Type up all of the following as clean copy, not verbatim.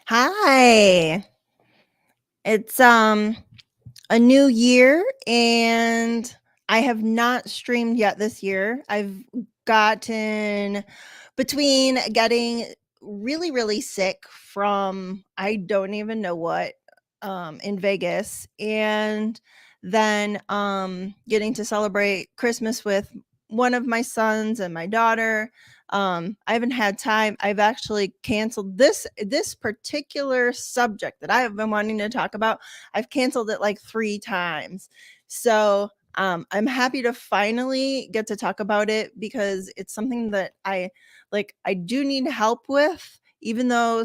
Hi. It's a new year and I have not streamed yet this year. I've gotten between getting really really sick from I don't even know what in Vegas and then getting to celebrate Christmas with one of my sons and my daughter. I haven't had time. I've actually canceled this particular subject that I have been wanting to talk about. I've canceled it like 3 times. So, I'm happy to finally get to talk about it because it's something that I do need help with, even though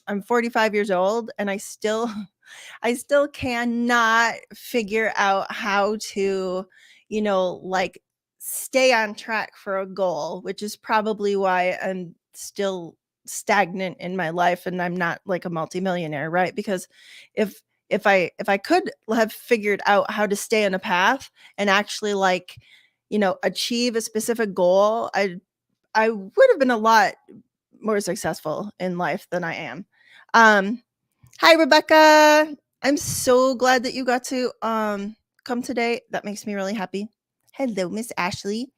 I'm 45 years old and I still cannot figure out how to, like stay on track for a goal, which is probably why I'm still stagnant in my life and I'm not like a multimillionaire, right? Because if if I could have figured out how to stay on a path and actually achieve a specific goal, I would have been a lot more successful in life than I am. Um Hi, Rebecca. I'm so glad that you got to come today. That makes me really happy. Hello, Miss Ashley.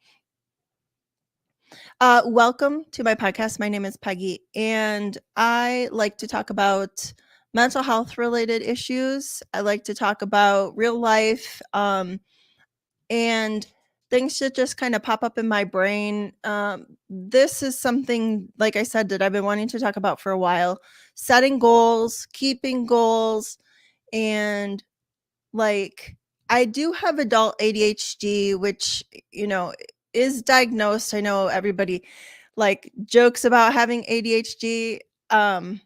Welcome to my podcast. My name is Peggy, and I like to talk about mental health related issues. I like to talk about real life and things that just kind of pop up in my brain. This is something, like I said, that I've been wanting to talk about for a while: setting goals, keeping goals, and like I do have adult ADHD, which, you know, is diagnosed. I know everybody jokes about having ADHD. Um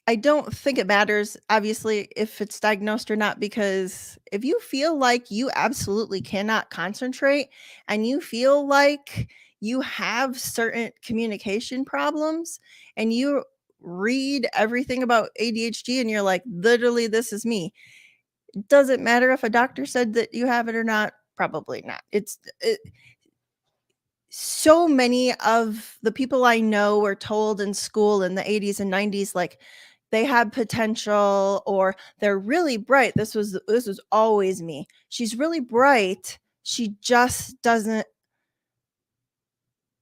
I don't think it matters, obviously, if it's diagnosed or not, because if you feel like you absolutely cannot concentrate and you feel like you have certain communication problems and you read everything about ADHD and you're like, literally, this is me. It doesn't matter if a doctor said that you have it or not, probably not. So many of the people I know were told in school in the 80s and 90s they had potential or they're really bright. This was always me. She's really bright. She just doesn't,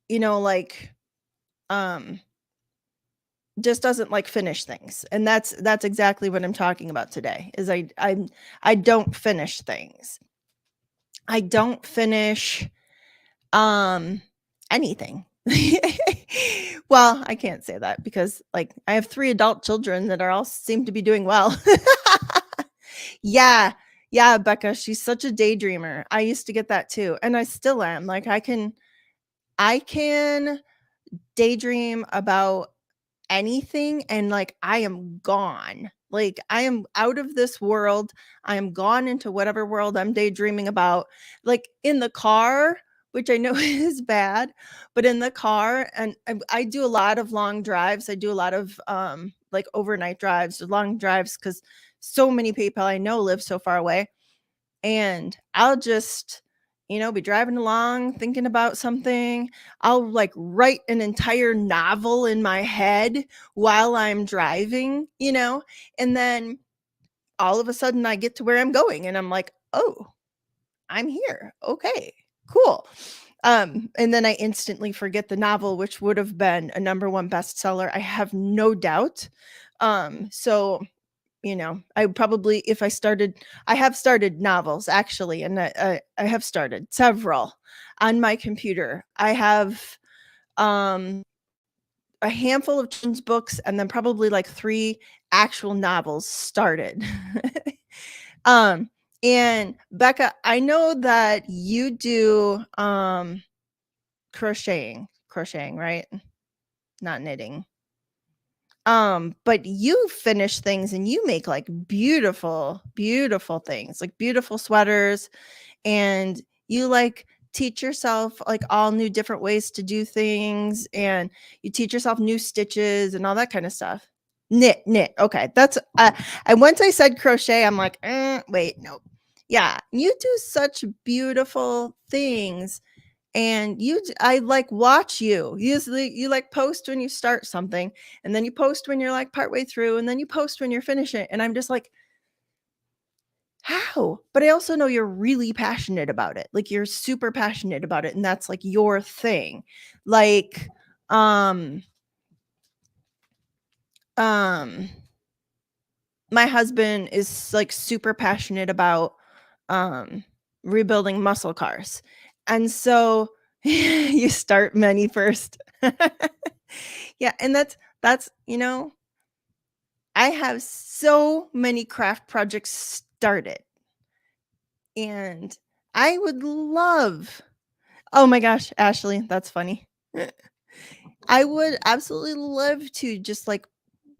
you know, like um just doesn't finish things. And that's exactly what I'm talking about today. Is I don't finish things. I don't finish Um, anything. Well, I can't say that because I have 3 adult children that are all seem to be doing well. Yeah. Yeah, Becca, she's such a daydreamer. I used to get that too, and I still am. I can daydream about anything and I am gone. Like I am out of this world. I am gone into whatever world I'm daydreaming about. Like in the car, which I know is bad, but in the car and I do a lot of long drives. I do a lot of overnight drives, long drives cuz so many people I know live so far away and I'll just be driving along thinking about something. I'll write an entire novel in my head while I'm driving, and then all of a sudden I get to where I'm going and I'm like, "Oh, I'm here. Okay. Cool." And then I instantly forget the novel, which would have been a number 1 bestseller, I have no doubt. So I probably if I started I have started novels actually, and I have started several on my computer. I have um a handful of children's books and then probably 3 actual novels started. um and Becca, I know that you do crocheting, right? Not knitting. But you finish things and you make beautiful, beautiful things, like beautiful sweaters, and you teach yourself all new different ways to do things, and you teach yourself new stitches and all that kind of stuff. Knit. Okay, that's and once I said crochet, I'm like, wait, no. Yeah, you do such beautiful things, And I like watch you. Usually you like post when you start something, and then you post when you're like partway through, and then you post when you're finishing. And I'm just like, how? But I also know you're really passionate about it. Like you're super passionate about it, and that's like your thing. Like, um, um, my husband is like super passionate about um rebuilding muscle cars. And so you start many first. Yeah, and that's, I have so many craft projects started, and I would love. Oh my gosh, Ashley, that's funny. I would absolutely love to just like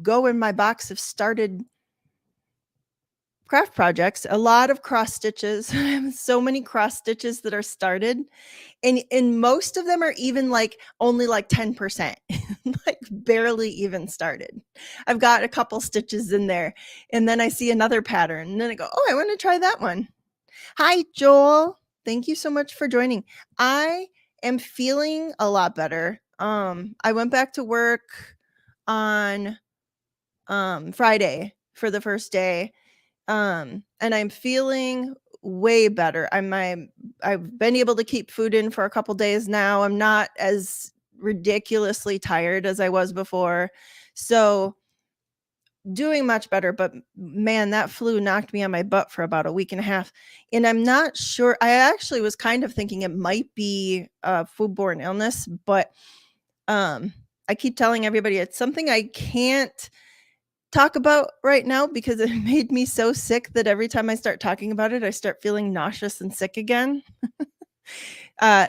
go in my box of started craft projects, a lot of cross stitches. I have so many cross stitches that are started, and most of them are even like only like 10%, like barely even started. I've got a couple stitches in there, and then I see another pattern, and then I go, "Oh, I want to try that one." Hi, Joel. Thank you so much for joining. I am feeling a lot better. I went back to work on Friday for the first day, and I'm feeling way better. I've been able to keep food in for a couple days now. I'm not as ridiculously tired as I was before. So, doing much better, but man, that flu knocked me on my butt for about a week and a half. And I'm not sure. I actually was kind of thinking it might be a foodborne illness, but um I keep telling everybody it's something I can't talk about right now because it made me so sick that every time I start talking about it, I start feeling nauseous and sick again.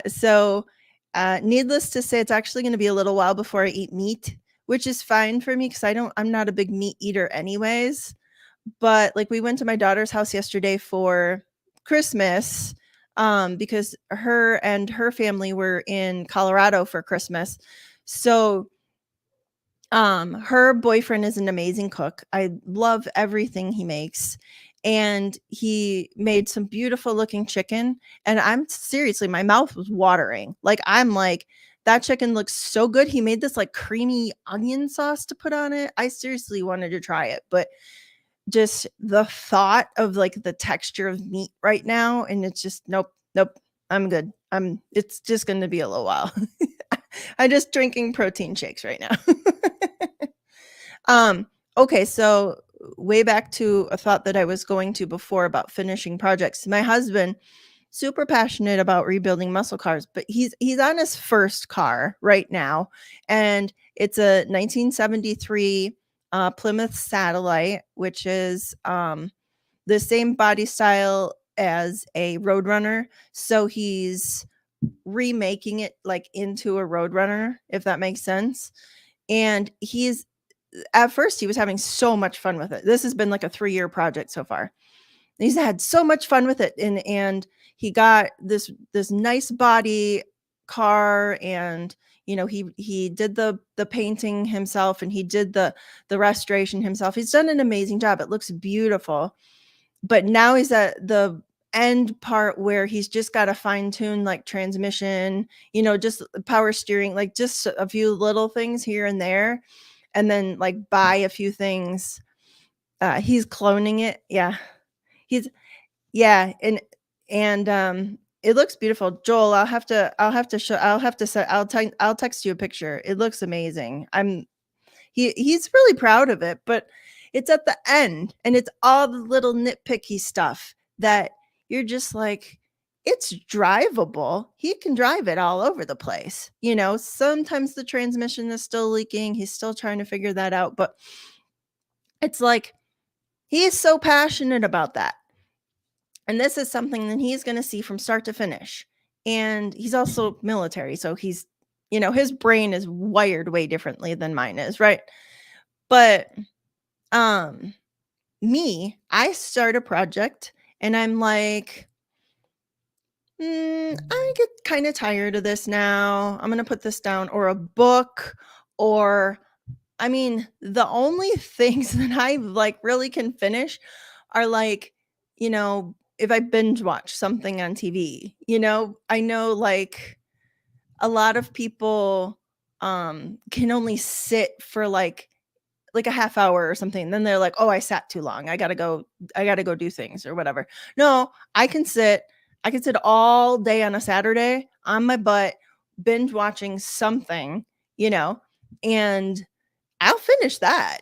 So, needless to say, it's actually going to be a little while before I eat meat, which is fine for me because I'm not a big meat eater anyways. But like we went to my daughter's house yesterday for Christmas, because her and her family were in Colorado for Christmas. So her boyfriend is an amazing cook. I love everything he makes. And he made some beautiful looking chicken. And I'm seriously, my mouth was watering. Like, I'm like, that chicken looks so good. He made this like creamy onion sauce to put on it. I seriously wanted to try it, but just the thought of like the texture of meat right now, and it's just nope, nope. I'm good. It's just going to be a little while. I'm just drinking protein shakes right now. Um, okay, so way back to a thought that I was going to before about finishing projects. My husband, super passionate about rebuilding muscle cars, but he's on his first car right now, and it's a 1973 Plymouth Satellite, which is the same body style as a Roadrunner. So he's remaking it like into a Roadrunner, if that makes sense. And he's at first he was having so much fun with it. This has been like a 3-year project so far. He's had so much fun with it, and he got this nice body car, and he did the painting himself, and he did the restoration himself. He's done an amazing job. It looks beautiful. But now he's at the end part where he's just got to fine tune like transmission, just power steering, like just a few little things here and there, and then like buy a few things. He's cloning it. Yeah. He's yeah, and it looks beautiful. Joel, I'll text you a picture. It looks amazing. He's really proud of it, but it's at the end, and it's all the little nitpicky stuff that you're just like, it's drivable. He can drive it all over the place. Sometimes the transmission is still leaking. He's still trying to figure that out, but it's like he is so passionate about that. And this is something that he's going to see from start to finish. And he's also military, so his brain is wired way differently than mine is, right? But um I start a project and I'm like, I get kind of tired of this now. I'm going to put this down, or a book, or I mean, the only things that I like really can finish are like, if I binge watch something on TV, I know like a lot of people can only sit for like a half hour or something. Then they're like, "Oh, I sat too long. I got to go do things or whatever." No, I can sit all day on a Saturday on my butt binge watching something, you know, and I'll finish that.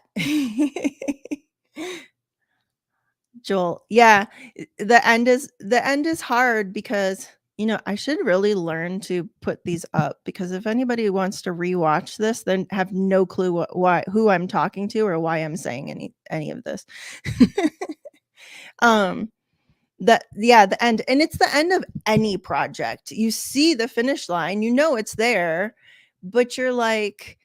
Joel, yeah, the end is hard because, I should really learn to put these up because if anybody wants to rewatch this, then have no clue why who I'm talking to or why I'm saying any of this. Um, the end, and it's the end of any project. You see the finish line, you know it's there, but you're like,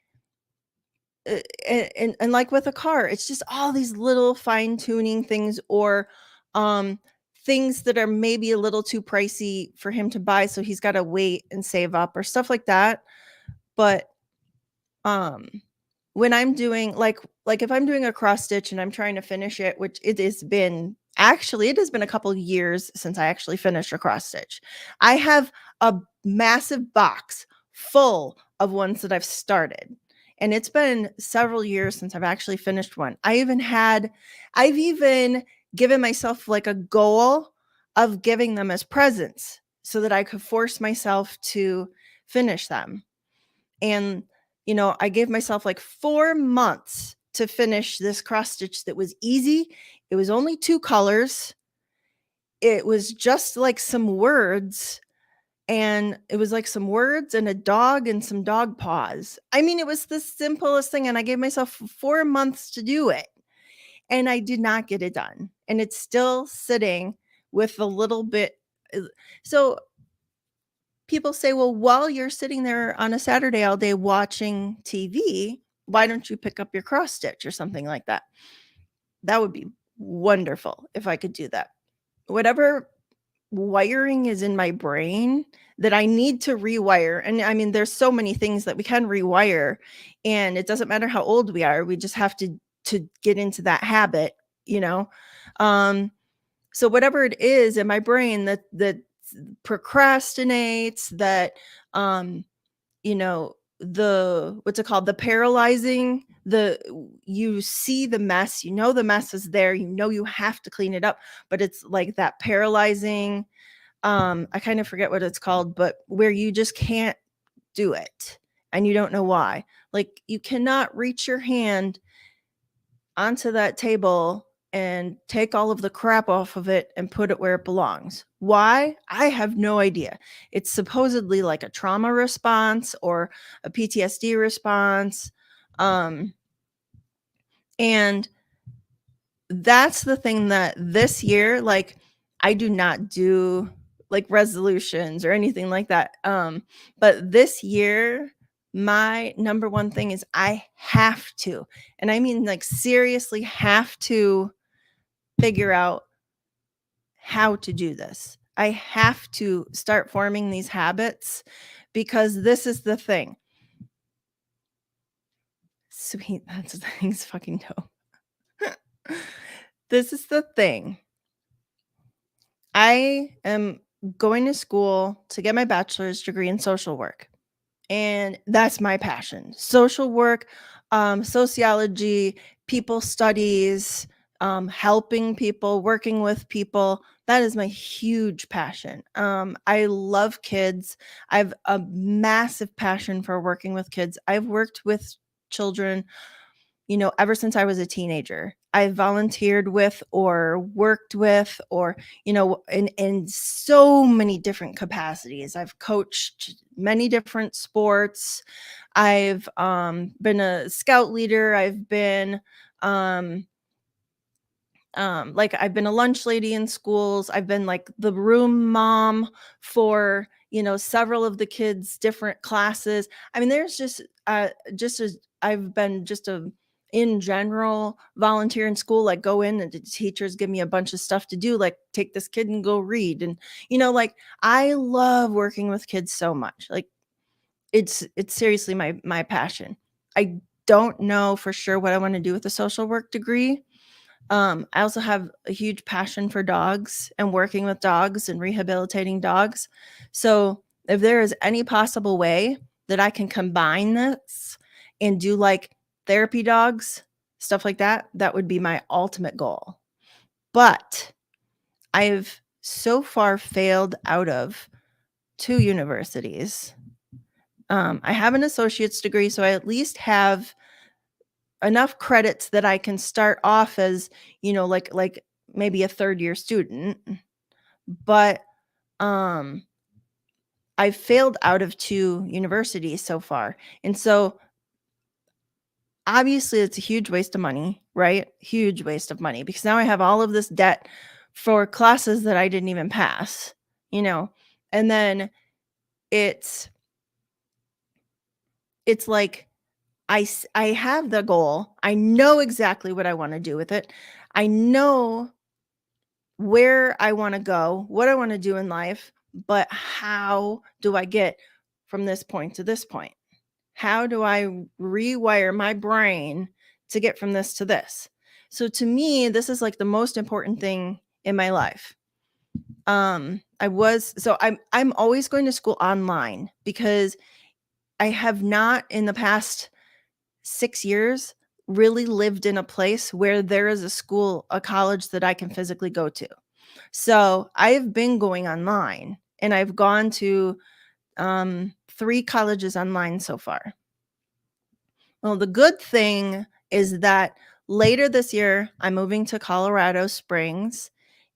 and like with a car, it's just all these little fine tuning things or um things that are maybe a little too pricey for him to buy, so he's got to wait and save up or stuff like that. But um when I'm doing like if I'm doing a cross stitch and I'm trying to finish it, which it has been a couple years since I actually finished a cross stitch. I have a massive box full of ones that I've started. And it's been several years since I've actually finished one. I've even given myself like a goal of giving them as presents so that I could force myself to finish them. And, I gave myself like 4 months to finish this cross stitch that was easy. It was only 2 colors. It was just like some words, and it was like some words and a dog and some dog paws. I mean, it was the simplest thing, and I gave myself 4 months to do it, and I did not get it done. And it's still sitting with a little bit. uh, So people say, well, while you're sitting there on a Saturday all day watching TV, why don't you pick up your cross stitch or something like that? That would be wonderful if I could do that. Whatever wiring is in my brain that I need to rewire. And I mean, there's so many things that we can rewire, and it doesn't matter how old we are. We just have to get into that habit, you know. Um, so whatever it is in my brain that procrastinates, that um the what's it called, the paralyzing, the you see the mess, the mess is there, you have to clean it up, but it's like that paralyzing, I kind of forget what it's called, but where you just can't do it and you don't know why. Like you cannot reach your hand onto that table and take all of the crap off of it and put it where it belongs. Why? I have no idea. It's supposedly like a trauma response or a PTSD response. Um, and that's the thing that this year, like, I do not do like resolutions or anything like that. But this year, my number one thing is I have to, and I mean like seriously have to figure out how to do this. I have to start forming these habits because this is the thing. Sweet, that's the thing's fucking dope. This is the thing. I am going to school to get my bachelor's degree in social work. And that's my passion. Social work, sociology, people studies, helping people, working with people. That is my huge passion. I love kids. I have a massive passion for working with kids. I've worked with children, ever since I was a teenager. I volunteered with or worked with or, in so many different capacities. I've coached many different sports. I've been a scout leader. I've been um like I've been a lunch lady in schools. I've been like the room mom for, several of the kids' different classes. I mean, there's just as I've been just a in general volunteer in school, like go in and the teachers give me a bunch of stuff to do, like take this kid and go read. And, like I love working with kids so much. Like it's seriously my passion. I don't know for sure what I want to do with a social work degree. I also have a huge passion for dogs and working with dogs and rehabilitating dogs. So if there is any possible way that I can combine this and do like therapy dogs, stuff like that, that would be my ultimate goal. But I've so far failed out of 2 universities. I have an associate's degree, so I at least have enough credits that I can start off as, like maybe a third year student. But I've failed out of 2 universities so far. And so obviously it's a huge waste of money, right? Huge waste of money, because now I have all of this debt for classes that I didn't even pass, you know. And then it's like I have the goal. I know exactly what I want to do with it. I know where I want to go, what I want to do in life, but how do I get from this point to this point? How do I rewire my brain to get from this to this? So to me, this is like the most important thing in my life. I'm always going to school online because I have not in the past 6 years really lived in a place where there is a college that I can physically go to. So I've been going online, and I've gone to 3 colleges online so far. Well, the good thing is that later this year, I'm moving to Colorado Springs,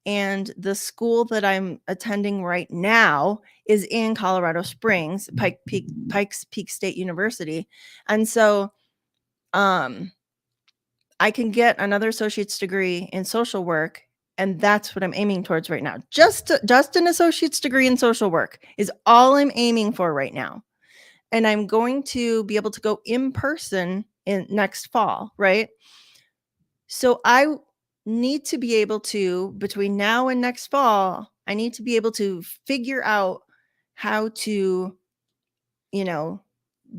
and the school that I'm attending right now is in Colorado Springs, Pikes Peak State University. And so um, I can get another associate's degree in social work, and that's what I'm aiming towards right now. Just an associate's degree in social work is all I'm aiming for right now. And I'm going to be able to go in person in next fall, right? So I need to be able to, between now and next fall, I need to be able to figure out how to, you know,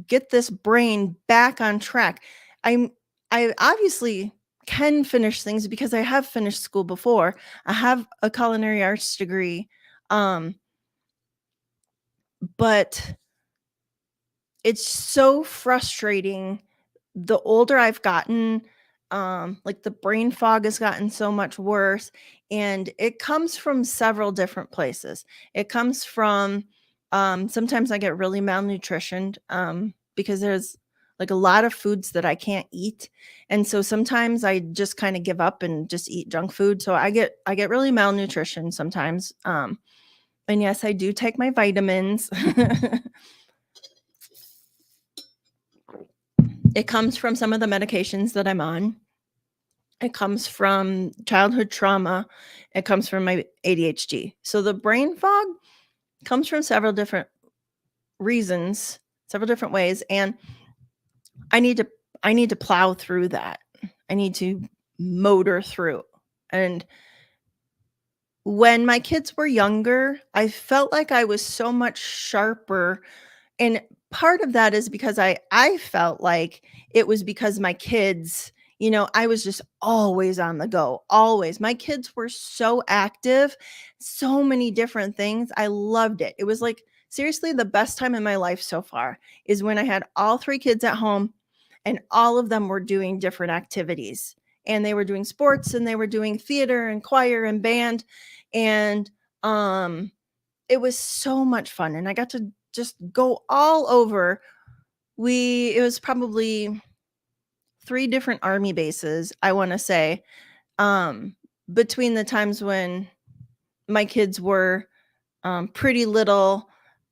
get this brain back on track. I obviously can finish things because I have finished school before. I have a culinary arts degree. But it's so frustrating the older I've gotten. Like the brain fog has gotten so much worse, and it comes from several different places. It comes from sometimes I get really malnutritioned because there's like a lot of foods that I can't eat, and so sometimes I just kind of give up and just eat junk food. So I get really malnutrition sometimes. And yes, I do take my vitamins. It comes from some of the medications that I'm on. It comes from childhood trauma. It comes from my ADHD. So the brain fog comes from several different reasons, several different ways, and I need to plow through that. I need to motor through. And when my kids were younger, I felt like I was so much sharper. And part of that is because I felt like it was because my kids, I was just always on the go, always. My kids were so active, so many different things. I loved it. It was like seriously the best time in my life so far is when I had all 3 kids at home and all of them were doing different activities. And they were doing sports and they were doing theater and choir and band, and it was so much fun, and I got to just go all over. It was probably 3 different army bases, I wanna say, between the times when my kids were, pretty little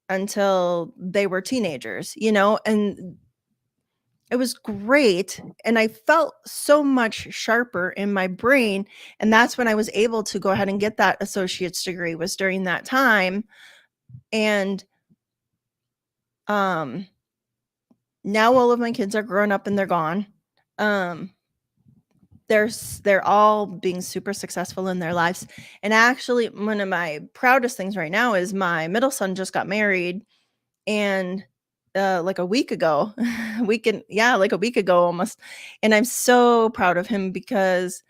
until they were teenagers, and it was great, and I felt so much sharper in my brain, and that's when I was able to go ahead and get that associate's degree, was during that time. And um now all of my kids are grown up and they're gone. Um, they're all being super successful in their lives. And actually, one of my proudest things right now is my middle son just got married, and like a week ago, like a week ago almost. And I'm so proud of him because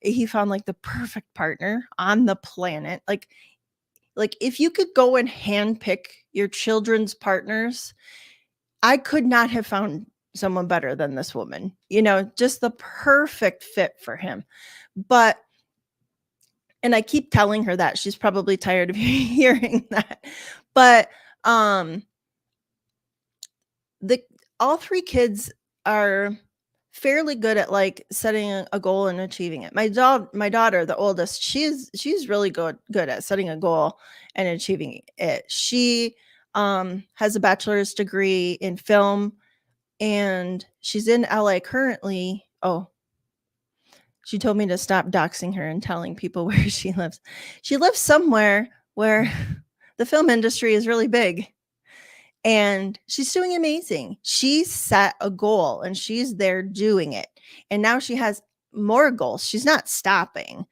he found like the perfect partner on the planet. Like if you could go and handpick your children's partners, I could not have found someone better than this woman, just the perfect fit for him. But and I keep telling her that. She's probably tired of hearing that. But um the all 3 kids are fairly good at, like, setting a goal and achieving it. My daughter, the oldest, she's really good at setting a goal and achieving it. She, has a bachelor's degree in film, and she's in LA currently. Oh, she told me to stop doxing her and telling people where she lives. She lives somewhere where the film industry is really big. And she's doing amazing. She set a goal and she's there doing it. And now she has more goals. She's not stopping.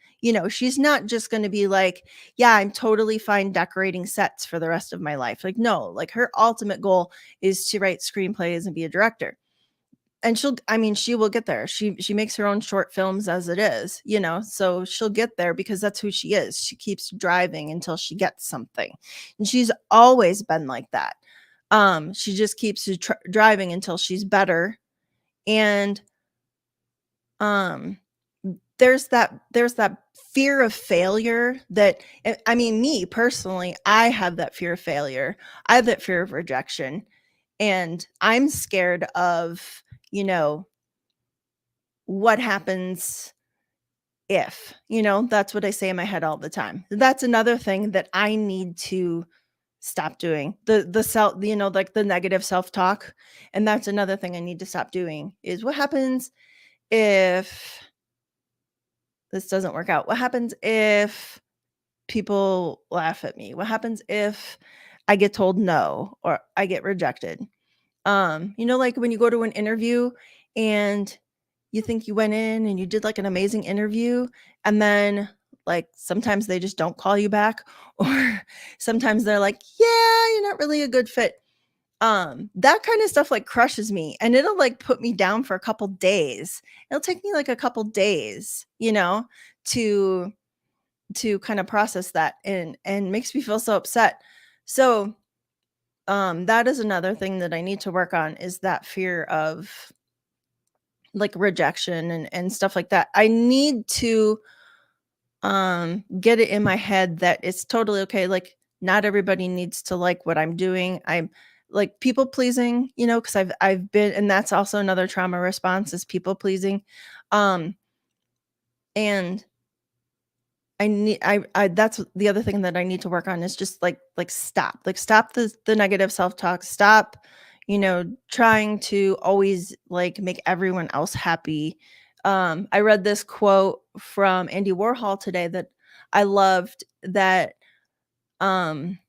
She's not just going to be like, yeah, I'm totally fine decorating sets for the rest of my life. Like, no, like her ultimate goal is to write screenplays and be a director. And she will get there. She makes her own short films as it is, so she'll get there because that's who she is. She keeps driving until she gets something. And she's always been like that. She just keeps driving until she's better. And um there's that fear of failure that, I mean, me personally, I have that fear of failure. I have that fear of rejection, and I'm scared of, what happens if, that's what I say in my head all the time. That's another thing that I need to stop doing. The self, like the negative self-talk. And that's another thing I need to stop doing is what happens if this doesn't work out? What happens if people laugh at me? What happens if I get told no or I get rejected? Like when you go to an interview and you think you went in and you did like an amazing interview, and then like sometimes they just don't call you back, or sometimes they're like, yeah, you're not really a good fit. That kind of stuff like crushes me, and it'll like put me down for a couple days. It'll take me like a couple days, to kind of process that, and makes me feel so upset. So that is another thing that I need to work on, is that fear of like rejection and stuff like that. I need to get it in my head that it's totally okay. Like, not everybody needs to like what I'm doing. I'm like people pleasing, because I've been, and that's also another trauma response, is people pleasing. Um and I that's the other thing that I need to work on, is just stop the negative self-talk. Stop, trying to always like make everyone else happy. I read this quote from Andy Warhol today that I loved, that um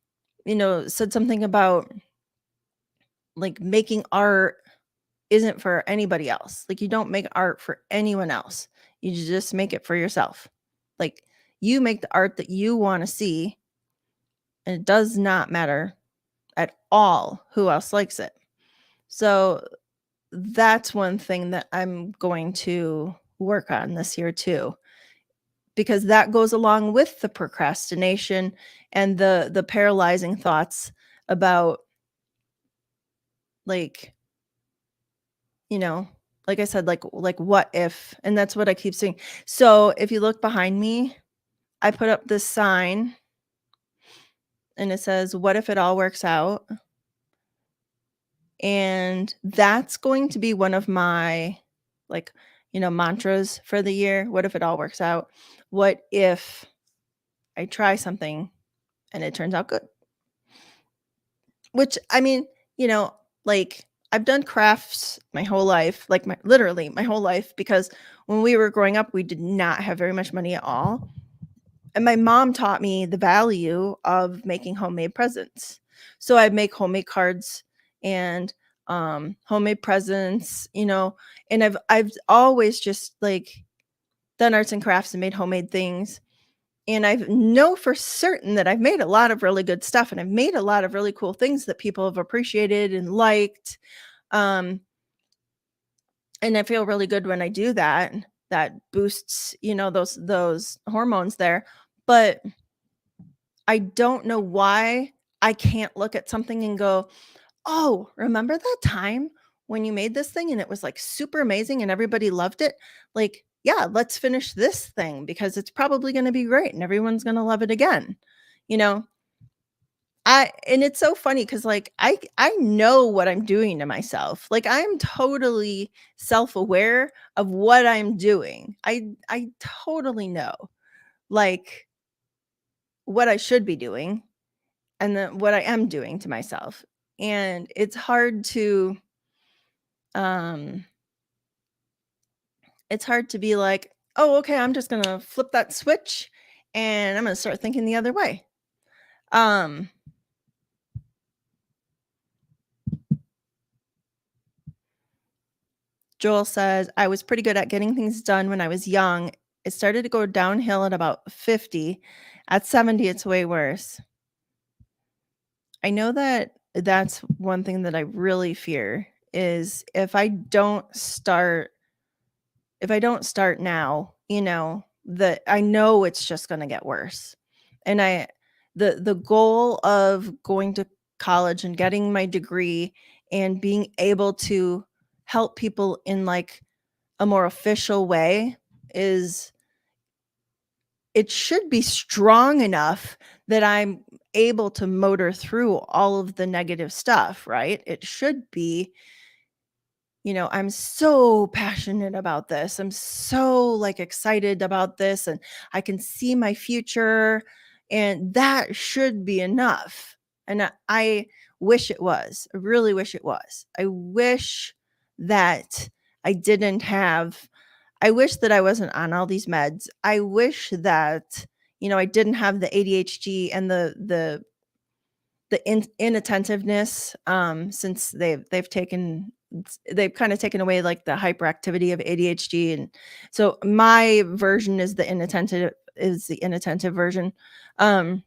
said something about like making art isn't for anybody else. Like, you don't make art for anyone else. You just make it for yourself. Like, you make the art that you want to see, and it does not matter at all who else likes it. So that's one thing that I'm going to work on this year too, because that goes along with the procrastination and the paralyzing thoughts about, like, you know, like I said, like what if, and that's what I keep saying. So if you look behind me, I put up this sign and it says, "What if it all works out?" And that's going to be one of my, like, mantras for the year. What if it all works out? What if I try something and it turns out good? Which, I mean, like, I've done crafts my whole life, like literally my whole life, because when we were growing up, we did not have very much money at all. And my mom taught me the value of making homemade presents. So I'd make homemade cards and homemade presents, and I've always just like done arts and crafts and made homemade things. And I know for certain that I've made a lot of really good stuff, and I've made a lot of really cool things that people have appreciated and liked. Um, and I feel really good when I do that. That boosts, those hormones there. But I don't know why I can't look at something and go, "Oh, remember that time when you made this thing and it was, like, super amazing and everybody loved it? Like, yeah, let's finish this thing because it's probably gonna be great and everyone's gonna love it again." You know? I and it's so funny because like, I know what I'm doing to myself. Like, I'm totally self-aware of what I'm doing. I totally know, like, what I should be doing and then what I am doing to myself. And um it's hard to be like, "Oh, okay, I'm just gonna flip that switch and I'm gonna start thinking the other way." Um, Joel says, "I was pretty good at getting things done when I was young. It started to go downhill at about 50. At 70, it's way worse." I know that that's one thing that I really fear is if I don't start now, that I know it's just gonna get worse. And the goal of going to college and getting my degree and being able to help people in like a more official way is it should be strong enough that I'm able to motor through all of the negative stuff, right? It should be, I'm so passionate about this. I'm so like excited about this and I can see my future and that should be enough. And I wish it was. I really wish it was. I wish that I didn't have I wish that I wasn't on all these meds. I wish that I didn't have the ADHD and the inattentiveness, since they've kind of taken away like the hyperactivity of ADHD, and so my version is the inattentive version. Um,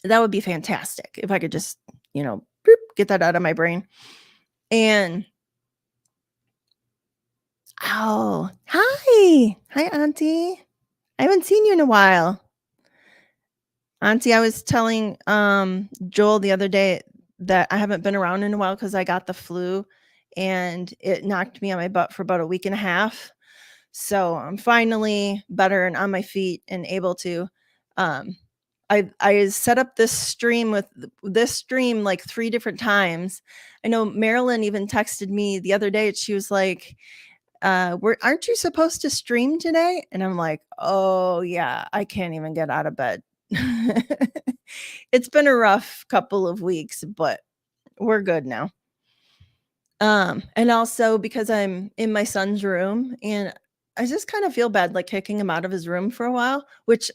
that would be fantastic if I could just, boop, get that out of my brain. And oh, hi, Auntie. I haven't seen you in a while. Auntie, I was telling, Joel the other day that I haven't been around in a while because I got the flu, and it knocked me on my butt for about a week and a half. So, I'm finally better and on my feet and able to, um I set up this stream, like, 3 different times. I know Marilyn even texted me the other day, she was like, "We're aren't you supposed to stream today?" And I'm like, "Oh, yeah, I can't even get out of bed." It's been a rough couple of weeks, but we're good now. And also because I'm in my son's room and I just kind of feel bad like kicking him out of his room for a while, which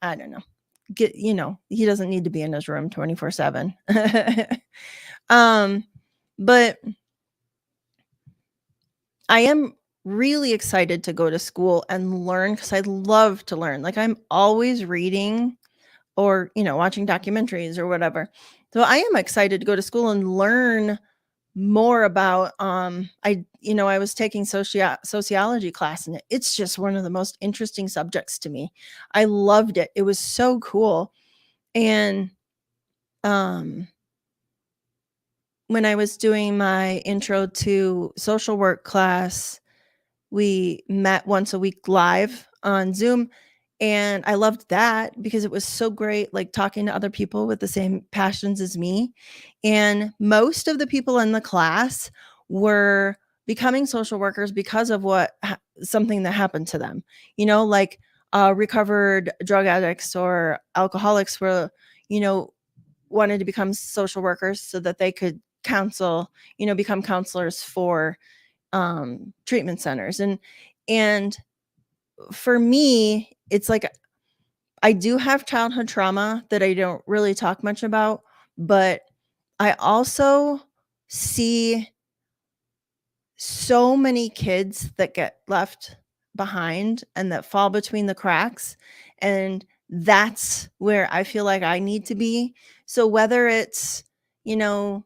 I don't know. He doesn't need to be in his room 24/7. um, but I am really excited to go to school and learn because I love to learn. Like I'm always reading or, watching documentaries or whatever. So I am excited to go to school and learn more about I was taking sociology class and it's just one of the most interesting subjects to me. I loved it. It was so cool. And um when I was doing my intro to social work class, we met once a week live on Zoom, and I loved that because it was so great, like, talking to other people with the same passions as me, and most of the people in the class were becoming social workers because of something that happened to them, like, recovered drug addicts or alcoholics you know, wanted to become social workers so that they could become counselors for treatment centers. And for me, it's like I do have childhood trauma that I don't really talk much about, but I also see so many kids that get left behind and that fall between the cracks, and that's where I feel like I need to be. So whether it's, you know,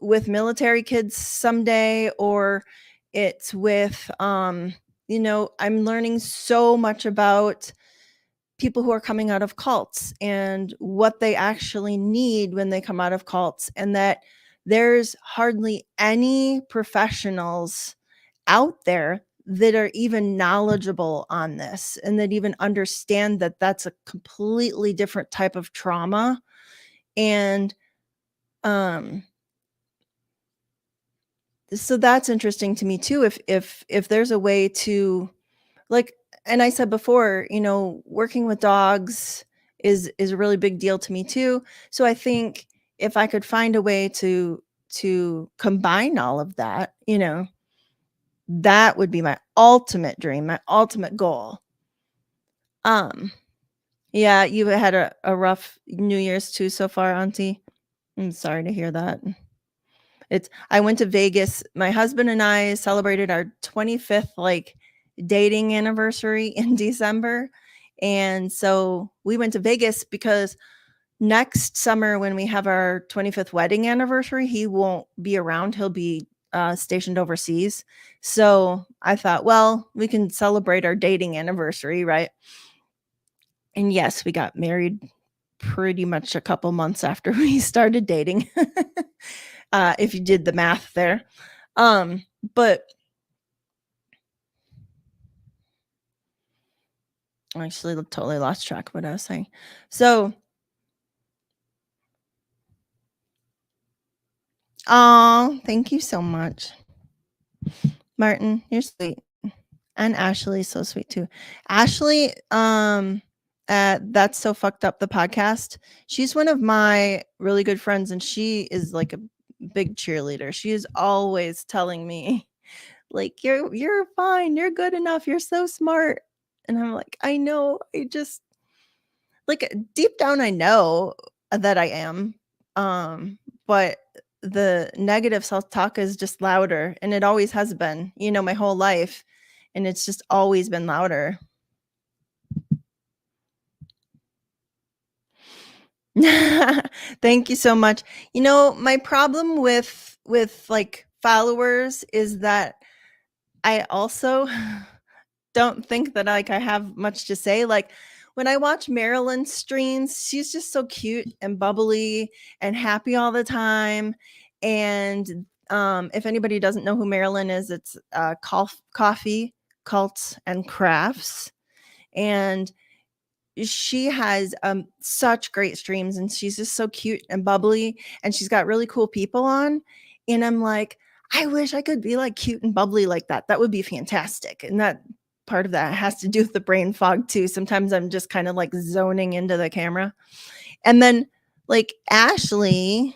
with military kids someday or it's with I'm learning so much about people who are coming out of cults and what they actually need when they come out of cults, and that there's hardly any professionals out there that are even knowledgeable on this and that even understand that that's a completely different type of trauma. And um so that's interesting to me too, if there's a way to, like, and I said before, working with dogs is a really big deal to me too. So I think if I could find a way to combine all of that, that would be my ultimate dream, my ultimate goal. Um, yeah, you had a rough New Year's too so far, auntie. I'm sorry to hear that. I went to Vegas. My husband and I celebrated our 25th like dating anniversary in December. And so we went to Vegas because next summer when we have our 25th wedding anniversary, he won't be around. He'll be stationed overseas. So I thought, well, we can celebrate our dating anniversary, right? And yes, we got married pretty much a couple months after we started dating. If you did the math there. But I actually totally lost track of what I was saying. So, oh, thank you so much. Martin, you're sweet. And Ashley's so sweet too. Ashley, That's So Fucked Up, the podcast. She's one of my really good friends, and she is like a big cheerleader. She is always telling me, like, you're fine, you're good enough, you're so smart. And I'm like, I know, I just like deep down I know that I am. But the negative self-talk is just louder, and it always has been, my whole life, and it's just always been louder. Thank you so much. My problem with like followers is that I also don't think that like I have much to say. Like when I watch Marilyn streams, she's just so cute and bubbly and happy all the time. And if anybody doesn't know who Marilyn is, it's Coffee, Cults, and Crafts. And she has such great streams, and she's just so cute and bubbly, and she's got really cool people on. And I'm like, I wish I could be like cute and bubbly like that. That would be fantastic. And that part of that has to do with the brain fog too. Sometimes I'm just kind of like zoning into the camera. And then like Ashley,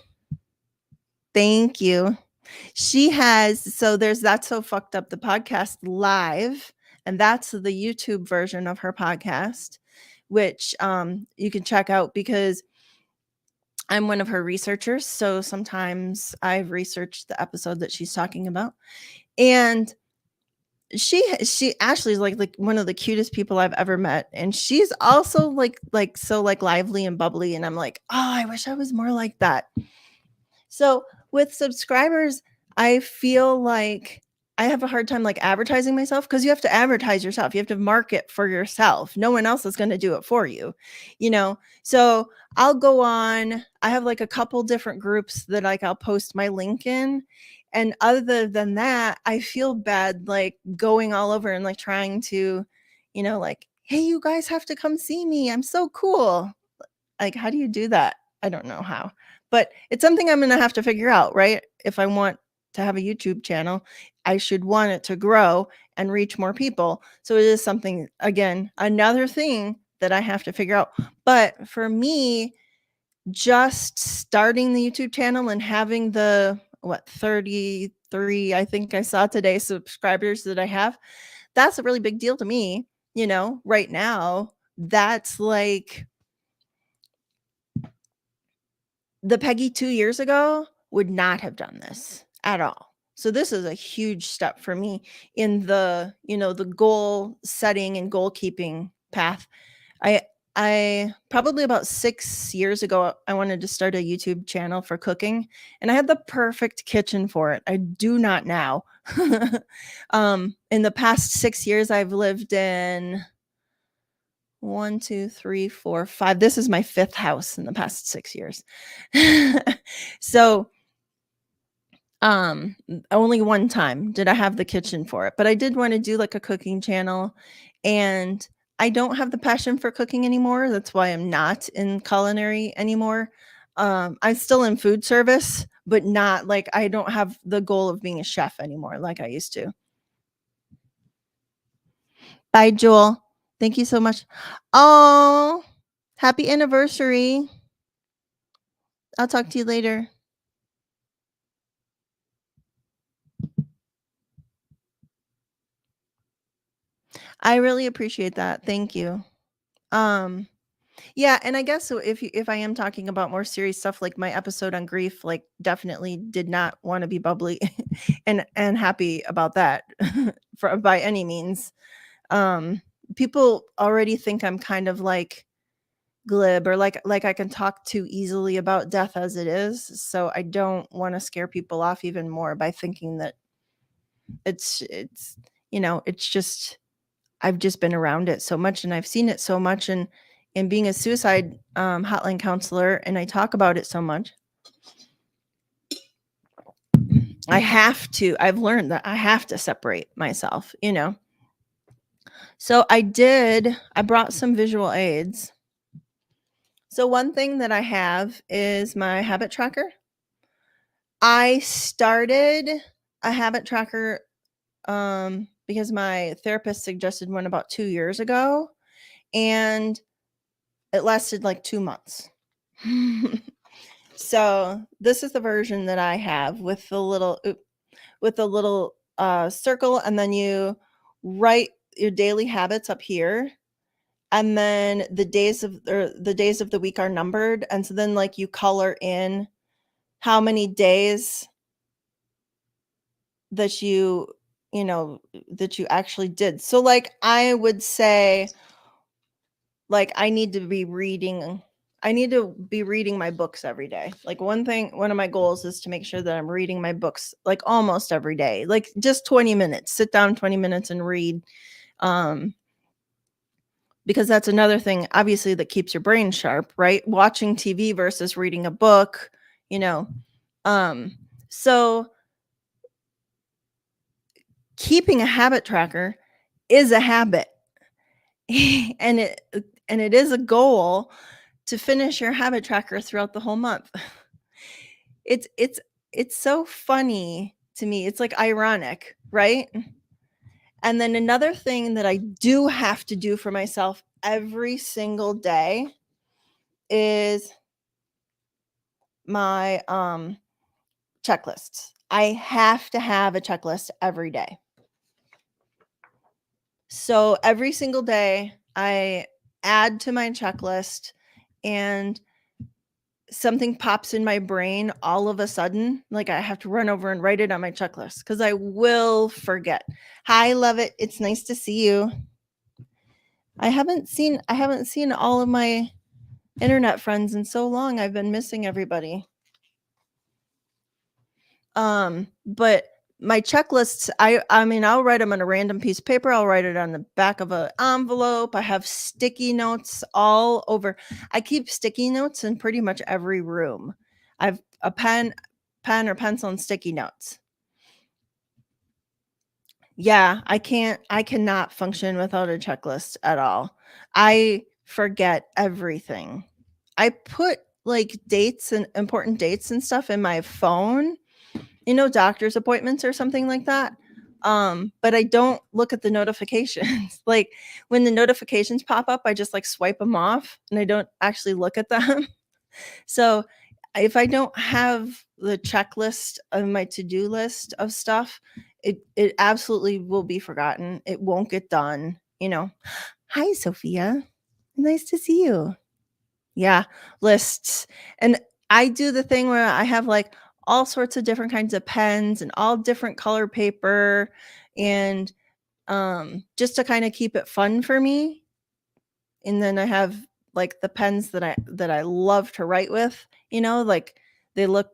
thank you. There's That's So Fucked Up, the podcast live, and that's the YouTube version of her podcast, which you can check out because I'm one of her researchers. So sometimes I've researched the episode that she's talking about. And she Ashley's like one of the cutest people I've ever met. And she's also like so like lively and bubbly. And I'm like, oh, I wish I was more like that. So with subscribers, I feel like I have a hard time like advertising myself because you have to advertise yourself. You have to market for yourself. No one else is going to do it for you, So I'll go on. I have like a couple different groups that like I'll post my link in. And other than that, I feel bad like going all over and like trying to, like, hey, you guys have to come see me. I'm so cool. Like, how do you do that? I don't know how, but it's something I'm gonna have to figure out, right? If I want to have a YouTube channel, I should want it to grow and reach more people. So it is something, again, another thing that I have to figure out. But for me, just starting the YouTube channel and having the 33, I think I saw today, subscribers that I have, that's a really big deal to me, right now. That's like the Peggy 2 years ago would not have done this at all. So this is a huge step for me in the goal setting and goal keeping path. I I probably about 6 years ago, I wanted to start a YouTube channel for cooking, and I had the perfect kitchen for it. I do not now. In the past 6 years, I've lived in 1, 2, 3, 4, 5. This is my 5th house in the past 6 years. So, only one time did I have the kitchen for it, but I did wanna do, like, a cooking channel, and I don't have the passion for cooking anymore. That's why I'm not in culinary anymore. I'm still in food service, but not like I don't have the goal of being a chef anymore like I used to. Bye, Jewel. Thank you so much. Oh, happy anniversary. I'll talk to you later. I really appreciate that. Thank you. Um, yeah, and I guess so if I am talking about more serious stuff, like my episode on grief, like definitely did not want to be bubbly and happy about that for by any means. Um, People already think I'm kind of like glib or like I can talk too easily about death as it is. So I don't want to scare people off even more by thinking that it's it's just I've just been around it so much and I've seen it so much and being a suicide hotline counselor and I talk about it so much. I've learned that I have to separate myself. So I brought some visual aids. So one thing that I have is my habit tracker. I started a habit tracker because my therapist suggested one about 2 years ago and it lasted like 2 months. So, this is the version that I have with the little circle and then you write your daily habits up here and then the days of the week are numbered and so then like you color in how many days that that you actually did. So like I would say like I need to be reading my books every day. Like one of my goals is to make sure that I'm reading my books like almost every day. Like just 20 minutes. Sit down 20 minutes and read. Um because that's another thing obviously that keeps your brain sharp, right? Watching TV versus reading a book, you know. So keeping a habit tracker is a habit. and it and it is a goal to finish your habit tracker throughout the whole month. It's it's it's so funny to me. It's like ironic, right? And then another thing that I do have to do for myself every single day is my checklists. I have to have a checklist every day. So every single day I add to my checklist and something pops in my brain all of a sudden, like I have to run over and write it on my checklist because I will forget. Hi, love it. It's nice to see you. I haven't seen all of my internet friends in so long. I've been missing everybody. But my checklists, I mean, I'll write them on a random piece of paper. I'll write it on the back of an envelope. I have sticky notes all over. I keep sticky notes in pretty much every room. I've a pen or pencil and sticky notes. Yeah, I cannot function without a checklist at all. I forget everything. I put like dates and important dates and stuff in my phone, doctor's appointments or something like that. But I don't look at the notifications. Like when the notifications pop up, I just like swipe them off and I don't actually look at them. So if I don't have the checklist of my to-do list of stuff, it absolutely will be forgotten. It won't get done. Hi, Sophia. Nice to see you. Yeah, lists. And I do the thing where I have like all sorts of different kinds of pens and all different color paper and just to kind of keep it fun for me. And then I have like the pens that I love to write with, like they look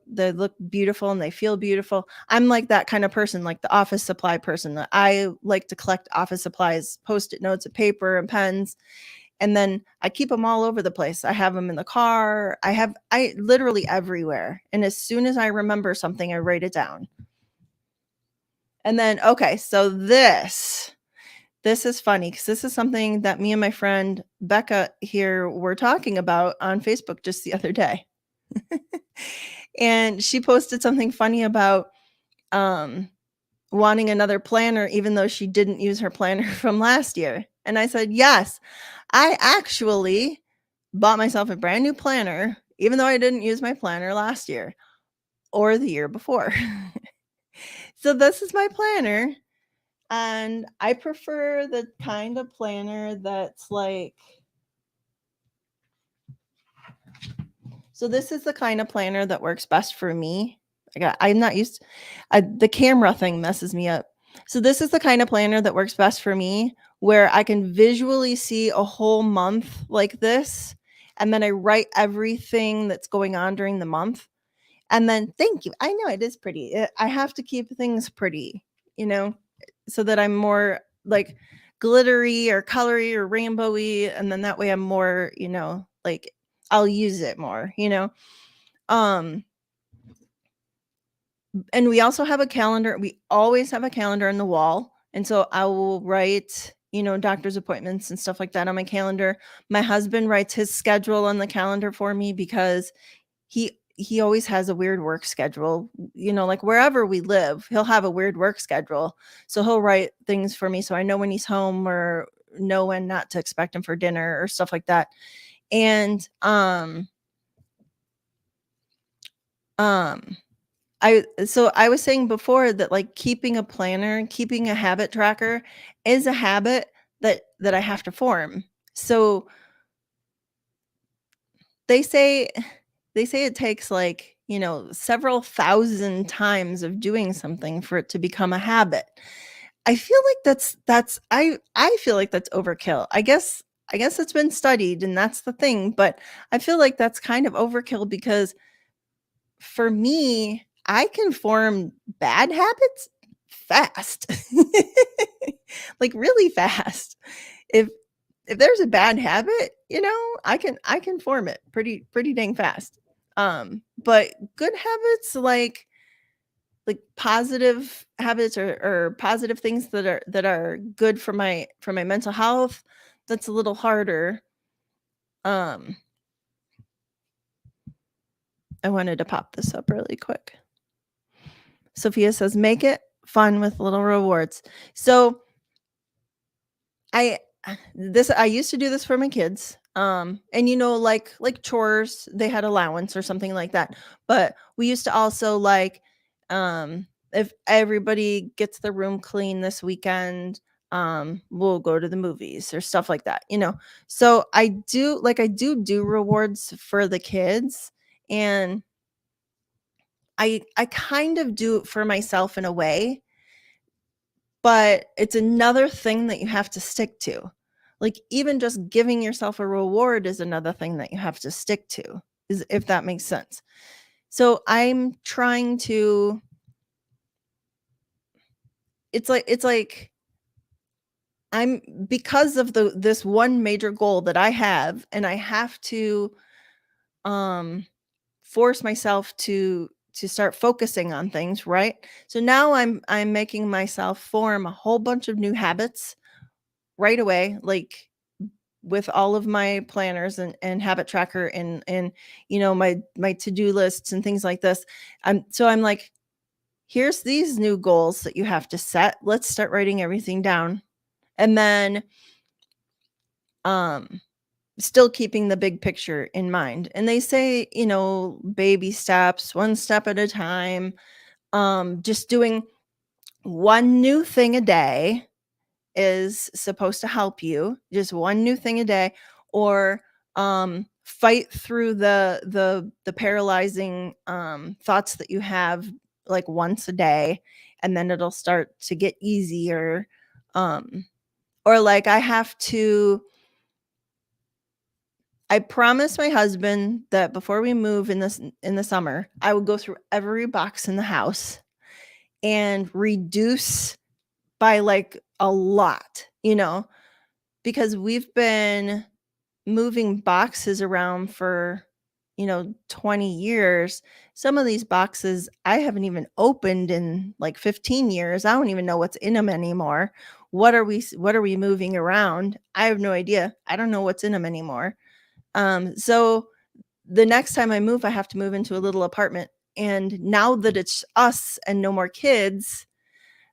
beautiful and they feel beautiful. I'm like that kind of person, like the office supply person. That I like to collect office supplies, post-it notes of paper and pens And then I keep them all over the place. I have them in the car. I literally everywhere. And as soon as I remember something, I write it down. And then, okay, so this is funny because this is something that me and my friend Becca here were talking about on Facebook just the other day. And she posted something funny about wanting another planner, even though she didn't use her planner from last year. And I said, yes, I actually bought myself a brand new planner, even though I didn't use my planner last year or the year before. So this is my planner. And I prefer the kind of planner that's like, so this is the kind of planner that works best for me. I'm not used, the camera thing messes me up. So this is the kind of planner that works best for me, where I can visually see a whole month like this. And then I write everything that's going on during the month. And then, thank you. I know it is pretty. I have to keep things pretty, you know, so that I'm more like glittery or colory or rainbowy. And then that way I'm more, like I'll use it more, Um, and we also have a calendar. We always have a calendar on the wall. And so I will write, doctor's appointments and stuff like that on my calendar. My husband writes his schedule on the calendar for me because he always has a weird work schedule. Like wherever we live, he'll have a weird work schedule. So he'll write things for me so I know when he's home or know when not to expect him for dinner or stuff like that. And I was saying before that like keeping a planner, keeping a habit tracker is a habit that I have to form. So they say it takes like, several thousand times of doing something for it to become a habit. I feel like I feel like that's overkill. I guess it's been studied and that's the thing, but I feel like that's kind of overkill because for me, I can form bad habits fast. Like really fast. If if there's a bad habit, I can form it pretty dang fast. But good habits like positive habits or positive things that are good for my mental health, that's a little harder. Um I wanted to pop this up really quick. Sophia says, make it fun with little rewards. So I I used to do this for my kids. And like chores, they had allowance or something like that. But we used to also like if everybody gets the room clean this weekend, we'll go to the movies or stuff like that. So I do rewards for the kids, and I kind of do it for myself in a way, but it's another thing that you have to stick to. Like even just giving yourself a reward is another thing that you have to stick to, is if that makes sense. So I'm trying to it's like I'm because of this one major goal that I have, and I have to um force myself to start focusing on things, right? So now I'm making myself form a whole bunch of new habits right away, like with all of my planners and habit tracker and my to-do lists and things like this. So I'm like, here's these new goals that you have to set. Let's start writing everything down. And then um still keeping the big picture in mind. And they say, baby steps, one step at a time. Just doing one new thing a day is supposed to help you, just one new thing a day, or fight through the paralyzing thoughts that you have like once a day, and then it'll start to get easier. um or like I promised my husband that before we move in the summer, I would go through every box in the house and reduce by like a lot, because we've been moving boxes around for, 20 years, some of these boxes I haven't even opened in like 15 years. I don't even know what's in them anymore. What are we moving around? I have no idea. I don't know what's in them anymore. So the next time I move, I have to move into a little apartment. And now that it's us and no more kids,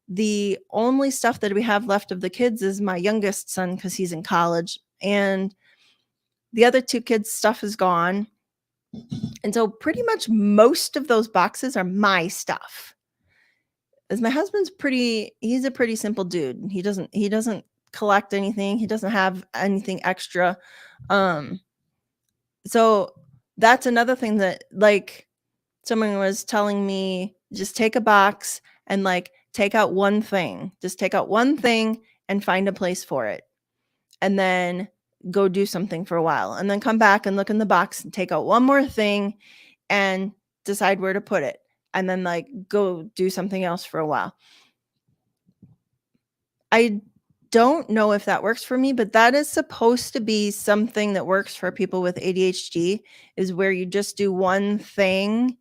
the only stuff that we have left of the kids is my youngest son because he's in college. And the other two kids' stuff is gone. And so pretty much most of those boxes are my stuff. As my husband's he's a pretty simple dude. He doesn't collect anything. He doesn't have anything extra. Um so that's another thing that like someone was telling me just take a box and like take out one thing. Just take out one thing and find a place for it. And then go do something for a while and then come back and look in the box and take out one more thing and decide where to put it and then like go do something else for a while. I don't know if that works for me, but that is supposed to be something that works for people with ADHD is where you just do one thing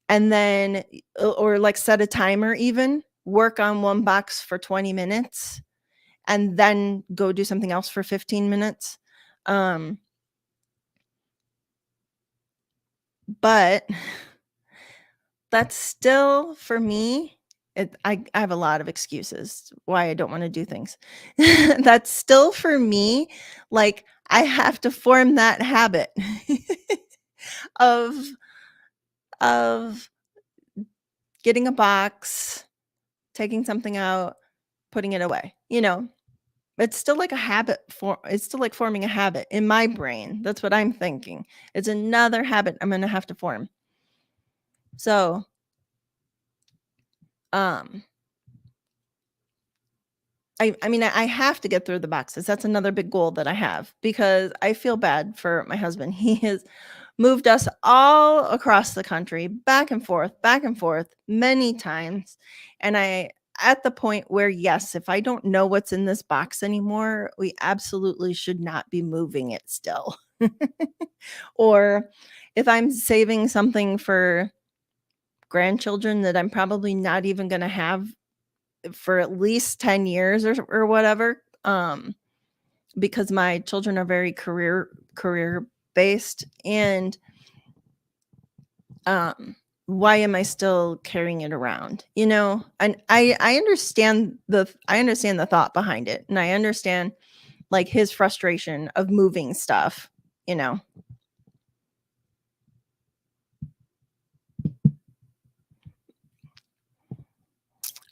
and then or like set a timer even, work on one box for 20 minutes and then go do something else for 15 minutes. Um but that's still for me I have a lot of excuses why I don't wanna do things. That's still for me, like, I have to form that habit of of getting a box, taking something out, putting it away, you know? It's still like a habit for it's still like forming a habit in my brain, that's what I'm thinking. It's another habit I'm gonna have to form. So, um I mean, I have to get through the boxes. That's another big goal that I have because I feel bad for my husband. He has moved us all across the country, back and forth many times. And I at the point where yes, if I don't know what's in this box anymore, we absolutely should not be moving it still. Or if I'm saving something for grandchildren that I'm probably not even going to have for at least 10 years or whatever, because my children are very career based and, um, why am I still carrying it around, you know? And I understand the thought behind it, and I understand, like, his frustration of moving stuff, you know?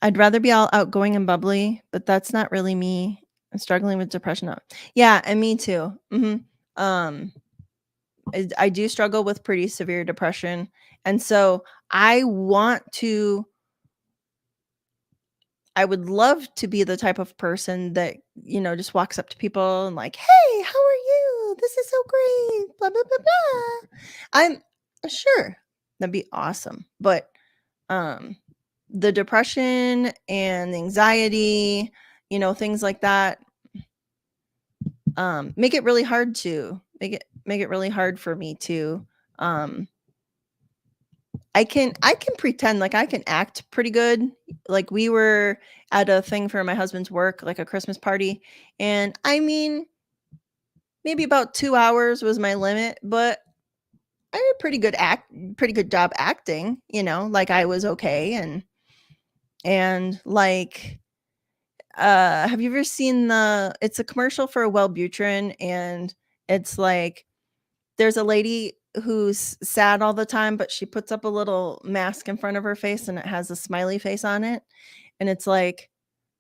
I'd rather be all outgoing and bubbly, but that's not really me. I'm struggling with depression. Yeah, and me too. Mhm. Um I do struggle with pretty severe depression. And so I want to, I would love to be the type of person that, just walks up to people and like, hey, how are you? This is so great. Blah, blah, blah, blah. I'm sure that'd be awesome. But um, the depression and anxiety, things like that, make it really hard to make it really hard for me to, um, I can pretend like I can act pretty good. Like we were at a thing for my husband's work, like a Christmas party, and I mean, maybe about 2 hours was my limit, but I did pretty good job acting, like I was okay and like have you ever seen it's a commercial for Wellbutrin and it's like there's a lady who's sad all the time, but she puts up a little mask in front of her face and it has a smiley face on it, and it's like,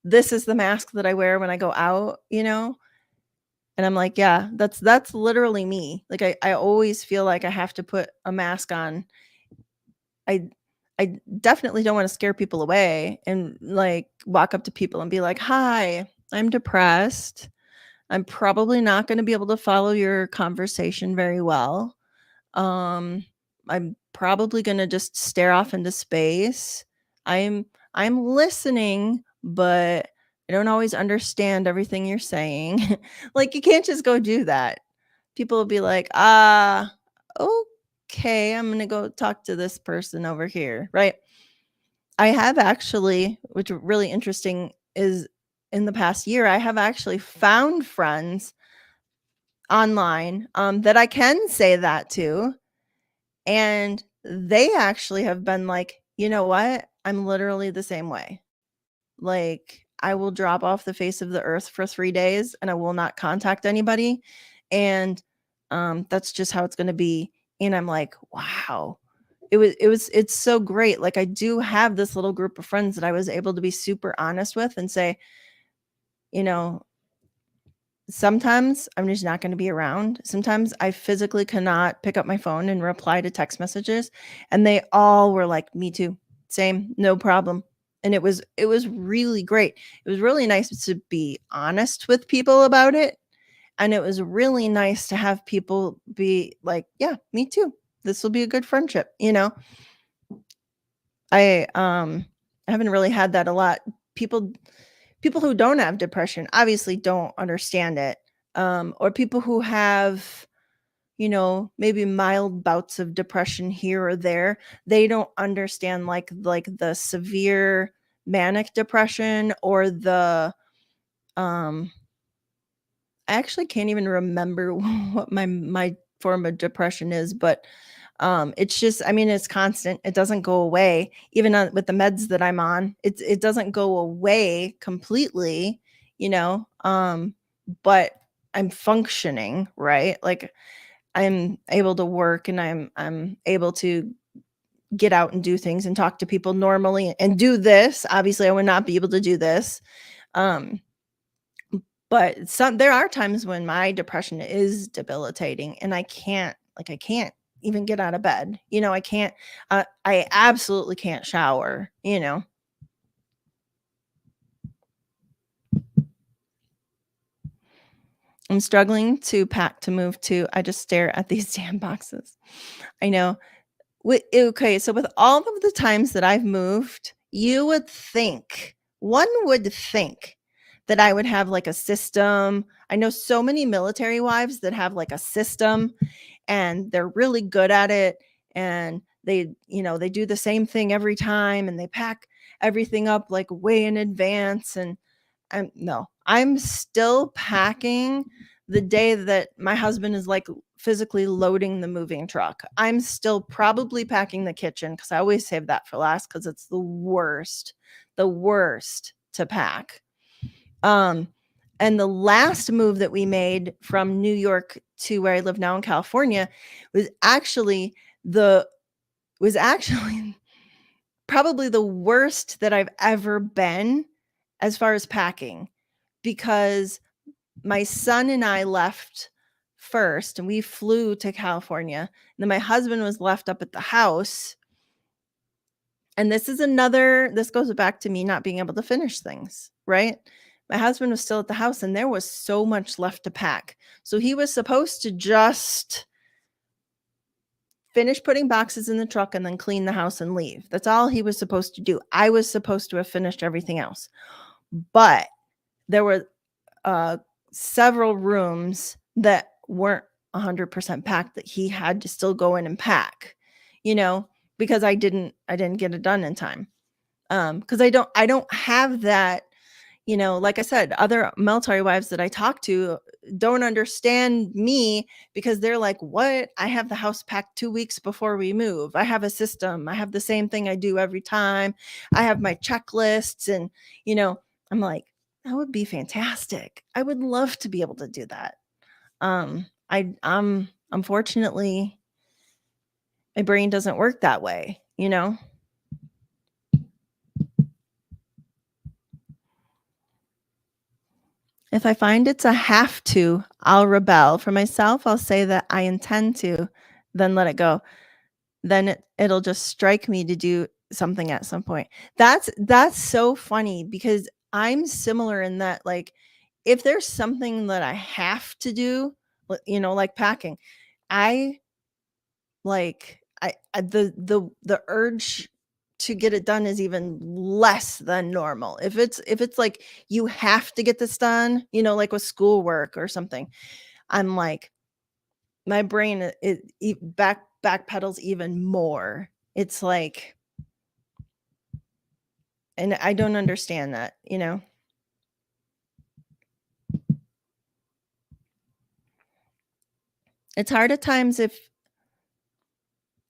"This is the mask that I wear when I go out," you know? And I'm like, "Yeah, that's literally me." Like, I always feel like I have to put a mask on. I I definitely don't wanna scare people away and, like, walk up to people and be like, "Hi, I'm depressed. I'm probably not gonna be able to follow your conversation very well." Um, I'm probably gonna just stare off into space. I'm I'm listening, but I don't always understand everything you're saying. Like, you can't just go do that. people will be like, okay, I'm gonna go talk to this person over here, right? I have actually, which really interesting is in the past year, I have actually found friends online that I can say that to. And they actually have been like, you know what? I'm literally the same way. Like, I will drop off the face of the earth for 3 days and I will not contact anybody. And that's just how it's going to be. And I'm like, wow. It's so great. Like I do have this little group of friends that I was able to be super honest with and say, you know, sometimes I'm just not going to be around. Sometimes I physically cannot pick up my phone and reply to text messages. And they all were like, me too. Same, no problem. And it was really great. It was really nice to be honest with people about it. And it was really nice to have people be like, yeah, me too. This will be a good friendship, you know. I haven't really had that a lot. People who don't have depression obviously don't understand it, or people who have, maybe mild bouts of depression here or there, they don't understand like the severe manic depression or the um I actually can't even remember what my form of depression is, but it's just, I mean, it's constant. It doesn't go away. Even with the meds that I'm on, it doesn't go away completely, you know. But I'm functioning, right? Like I'm able to work and I'm able to get out and do things and talk to people normally and do this. Obviously, I would not be able to do this. Um, but there are times when my depression is debilitating and I can't even get out of bed. I can't I absolutely can't shower. I'm struggling to pack to move to. I just stare at these damn boxes. I know. Okay, so with all of the times that I've moved, one would think that I would have like a system. I know so many military wives that have like a system and they're really good at it, and they do the same thing every time and they pack everything up like way in advance. And no, I'm still packing the day that my husband is like physically loading the moving truck. I'm still probably packing the kitchen because I always save that for last because it's the worst to pack. Um, and the last move that we made from New York to where I live now in California was actually the was actually probably the worst that I've ever been as far as packing, because my son and I left first and we flew to California. And then my husband was left up at the house. And this goes back to me not being able to finish things, right? My husband was still at the house and there was so much left to pack. So he was supposed to just finish putting boxes in the truck and then clean the house and leave. That's all he was supposed to do. I was supposed to have finished everything else. But there were uh, several rooms that weren't 100% packed that he had to still go in and pack, you know, because I didn't get it done in time. Because I don't have that, like I said, other military wives that I talk to don't understand me because they're like, what? I have the house packed 2 weeks before we move. I have a system. I have the same thing I do every time. I have my checklists. And, I'm like, that would be fantastic. I would love to be able to do that. I'm unfortunately, my brain doesn't work that way. If I find it's a have to, I'll rebel. For myself, I'll say that I intend to, then let it go. Then it'll just strike me to do something at some point. That's so funny because I'm similar in that, like, if there's something that I have to do, like packing, I the urge to get it done is even less than normal. If it's like you have to get this done, like with schoolwork or something, I'm like, my brain backpedals even more. It's like, and I don't understand that, you know? It's hard at times if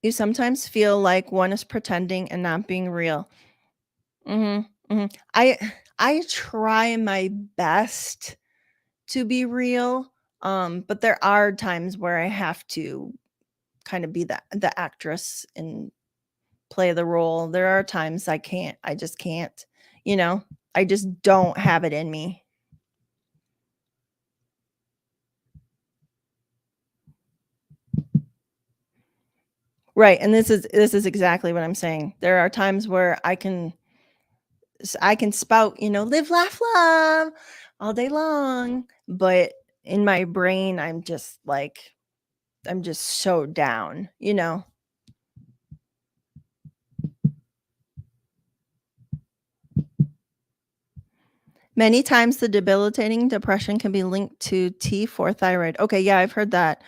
you sometimes feel like one is pretending and not being real. Mhm, mhm. I try my best to be real, but there are times where I have to kind of be the actress and play the role. There are times I just can't, you know? I just don't have it in me. Right, and this is exactly what I'm saying. There are times where I can spout, "Live, laugh, love," all day long, but in my brain, I'm just so down, you know? Many times the debilitating depression can be linked to T4 thyroid. Okay, yeah, I've heard that.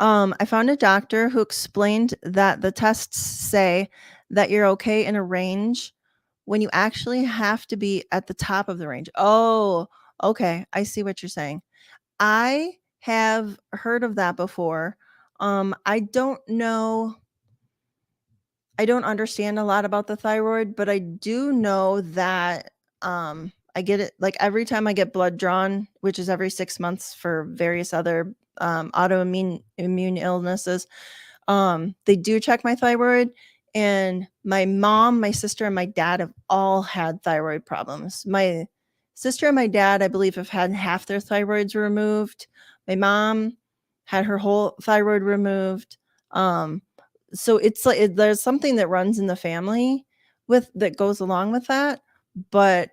I found a doctor who explained that the tests say that you're okay in a range when you actually have to be at the top of the range. Oh, okay. I see what you're saying. I have heard of that before. I don't know, I don't understand a lot about the thyroid, but I do know that I get it like every time I get blood drawn, which is every 6 months for various other autoimmune immune illnesses. They do check my thyroid, and my mom, my sister, and my dad have all had thyroid problems. My sister and my dad, I believe, have had half their thyroids removed. My mom had her whole thyroid removed. So it's like there's something that runs in the family with that goes along with that. But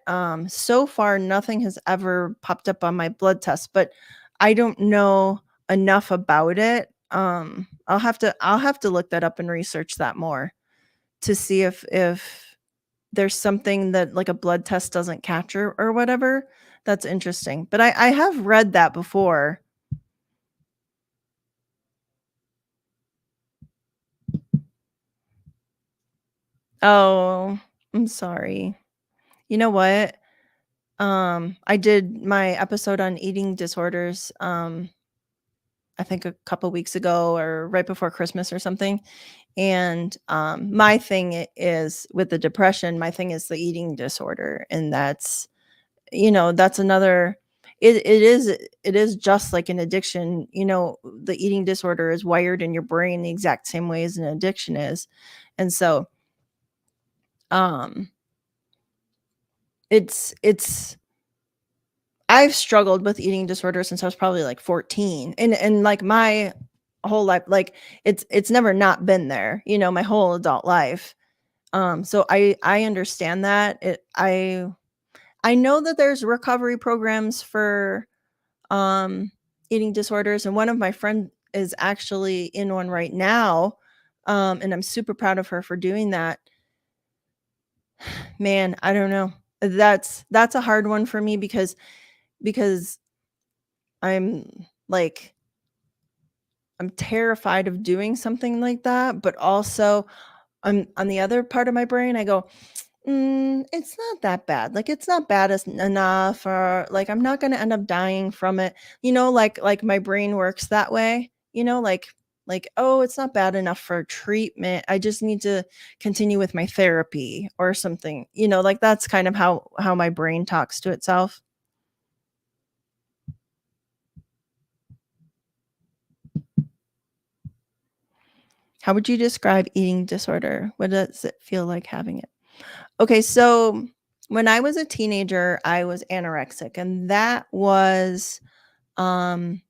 so far, nothing has ever popped up on my blood test. But I don't know enough about it. I'll have to look that up and research that more to see if there's something that like a blood test doesn't capture or whatever. That's interesting. But I have read that before. Oh, I'm sorry. You know what? I did my episode on eating disorders, I think a couple weeks ago or right before Christmas or something. And my thing is with the depression, my thing is the eating disorder. And that's another it is just like an addiction. The eating disorder is wired in your brain the exact same way as an addiction is. And so um it's I've struggled with eating disorder since I was probably like 14 and like my whole life, like it's never not been there, my whole adult life. So I understand that. I know that there's recovery programs for um eating disorders, and one of my friend is actually in one right now. And I'm super proud of her for doing that. Man, I don't know. That's a hard one for me because I'm like I'm terrified of doing something like that, but also on the other part of my brain, I go, it's not that bad. Like it's not bad as enough, or like I'm not gonna end up dying from it. Like my brain works that way. Like oh, it's not bad enough for treatment. I just need to continue with my therapy or something. Like that's kind of how my brain talks to itself. How would you describe eating disorder? What does it feel like having it? Okay, so when I was a teenager, I was anorexic, and that was um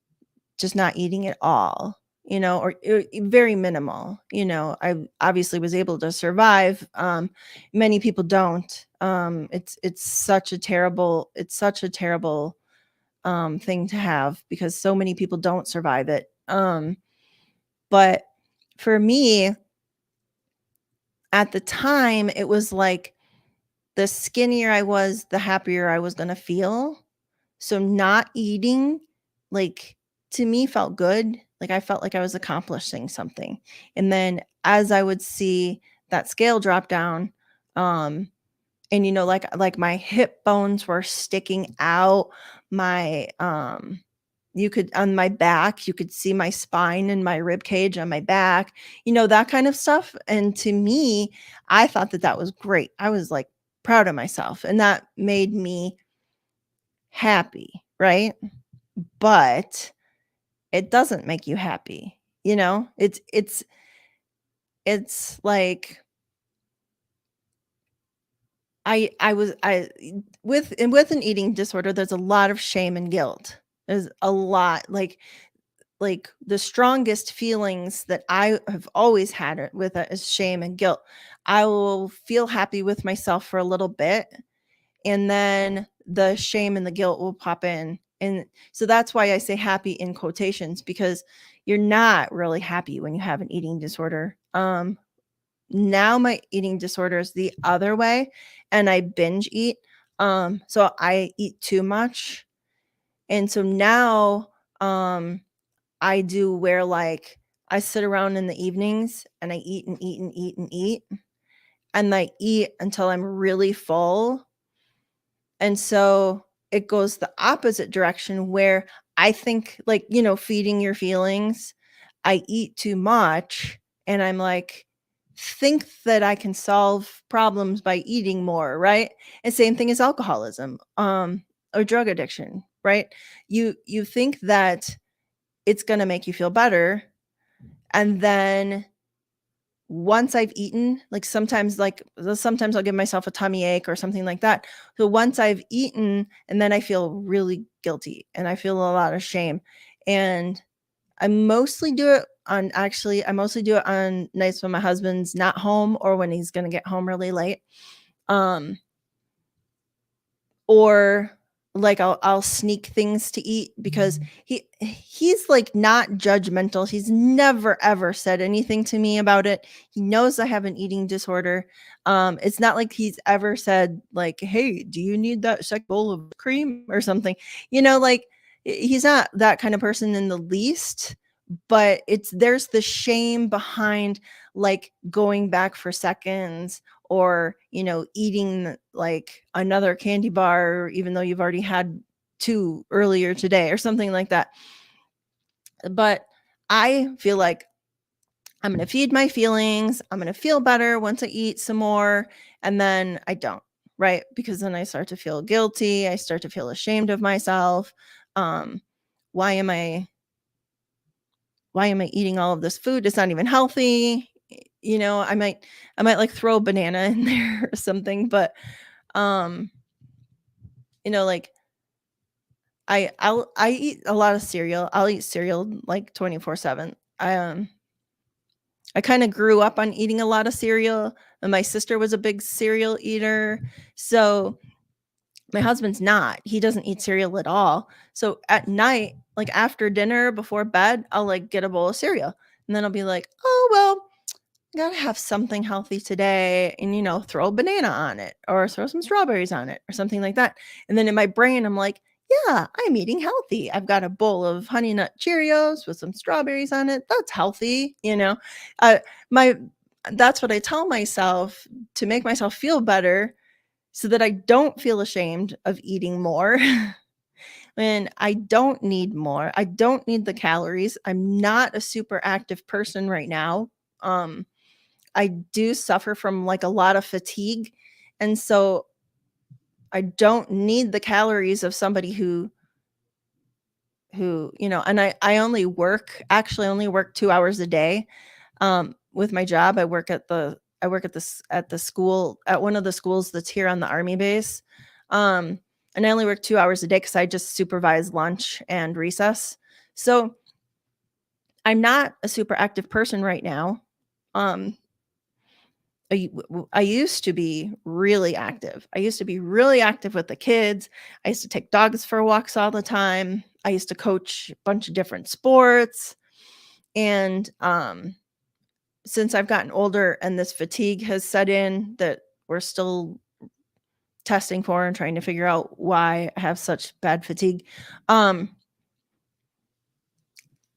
just not eating at all, or very minimal. I obviously was able to survive. Many people don't. It's such a terrible thing to have because so many people don't survive it. But for me, at the time, it was like the skinnier I was, the happier I was gonna feel. So not eating, like, to me felt good. Like, I felt like I was accomplishing something. And then as I would see that scale drop down, um, and, like my hip bones were sticking out, my, you could on my back, you could see my spine and my rib cage on my back, that kind of stuff. And to me, I thought that that was great. I was like proud of myself and that made me happy, right? But it doesn't make you happy, you know? It's like I with an eating disorder, there's a lot of shame and guilt. There's a lot, like the strongest feelings that I have always had it with it is shame and guilt. I will feel happy with myself for a little bit, and then the shame and the guilt will pop in. And so that's why I say happy in quotations, because you're not really happy when you have an eating disorder. Now my eating disorder is the other way, and I binge eat. So I eat too much. And so now I do where, like, I sit around in the evenings and I eat and eat and eat and eat, and I eat until I'm really full. And so it goes the opposite direction where I think, like, feeding your feelings, I eat too much and I'm like, think that I can solve problems by eating more, right? And same thing as alcoholism, or drug addiction, right? You think that it's gonna make you feel better, and then once I've eaten, sometimes I'll give myself a tummy ache or something like that. So once I've eaten, and then I feel really guilty and I feel a lot of shame. And I mostly do it on nights when my husband's not home or when he's gonna get home really late. Um, or like I'll sneak things to eat because he's like not judgmental. He's never ever said anything to me about it. He knows I have an eating disorder. It's not like he's ever said like, "Hey, do you need that second bowl of cream or something?" Like he's not that kind of person in the least. But there's the shame behind like going back for seconds, or eating like another candy bar even though you've already had two earlier today or something like that. But I feel like I'm going to feed my feelings, I'm going to feel better once I eat some more, and then I don't, right? Because then I start to feel guilty, I start to feel ashamed of myself. um why am i why am I eating all of this food? It's not even healthy. I might like throw a banana in there or something. But um like I eat a lot of cereal. I'll eat cereal like 24/7. I kind of grew up on eating a lot of cereal, and my sister was a big cereal eater. So my husband's not. He doesn't eat cereal at all. So at night, like after dinner, before bed, I'll like get a bowl of cereal. And then I'll be like, "Oh, well, gotta have something healthy today," and throw a banana on it or throw some strawberries on it or something like that. And then in my brain, I'm like, yeah, I'm eating healthy. I've got a bowl of Honey Nut Cheerios with some strawberries on it. That's healthy. Uh, my That's what I tell myself to make myself feel better, so that I don't feel ashamed of eating more. And I don't need more. I don't need the calories. I'm not a super active person right now. Um, I do suffer from like a lot of fatigue. And so I don't need the calories of somebody and I only work 2 hours a day. With my job, I work at the school, at one of the schools that's here on the army base. Um, and I only work 2 hours a day because I just supervise lunch and recess. So I'm not a super active person right now. Um, I used to be really active. I used to be really active with the kids. I used to take dogs for walks all the time. I used to coach a bunch of different sports. And since I've gotten older and this fatigue has set in that we're still testing for and trying to figure out why I have such bad fatigue, um,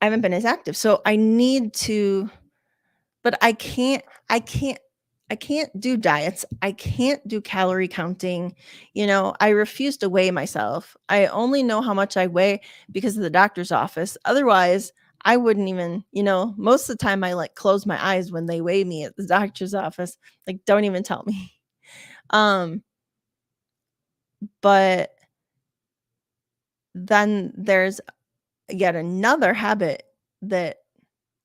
I haven't been as active. So I need to, but I can't I can't do diets. I can't do calorie counting. I refuse to weigh myself. I only know how much I weigh because of the doctor's office. Otherwise, I wouldn't even, most of the time I like close my eyes when they weigh me at the doctor's office. Like, don't even tell me. Um, but then there's yet another habit that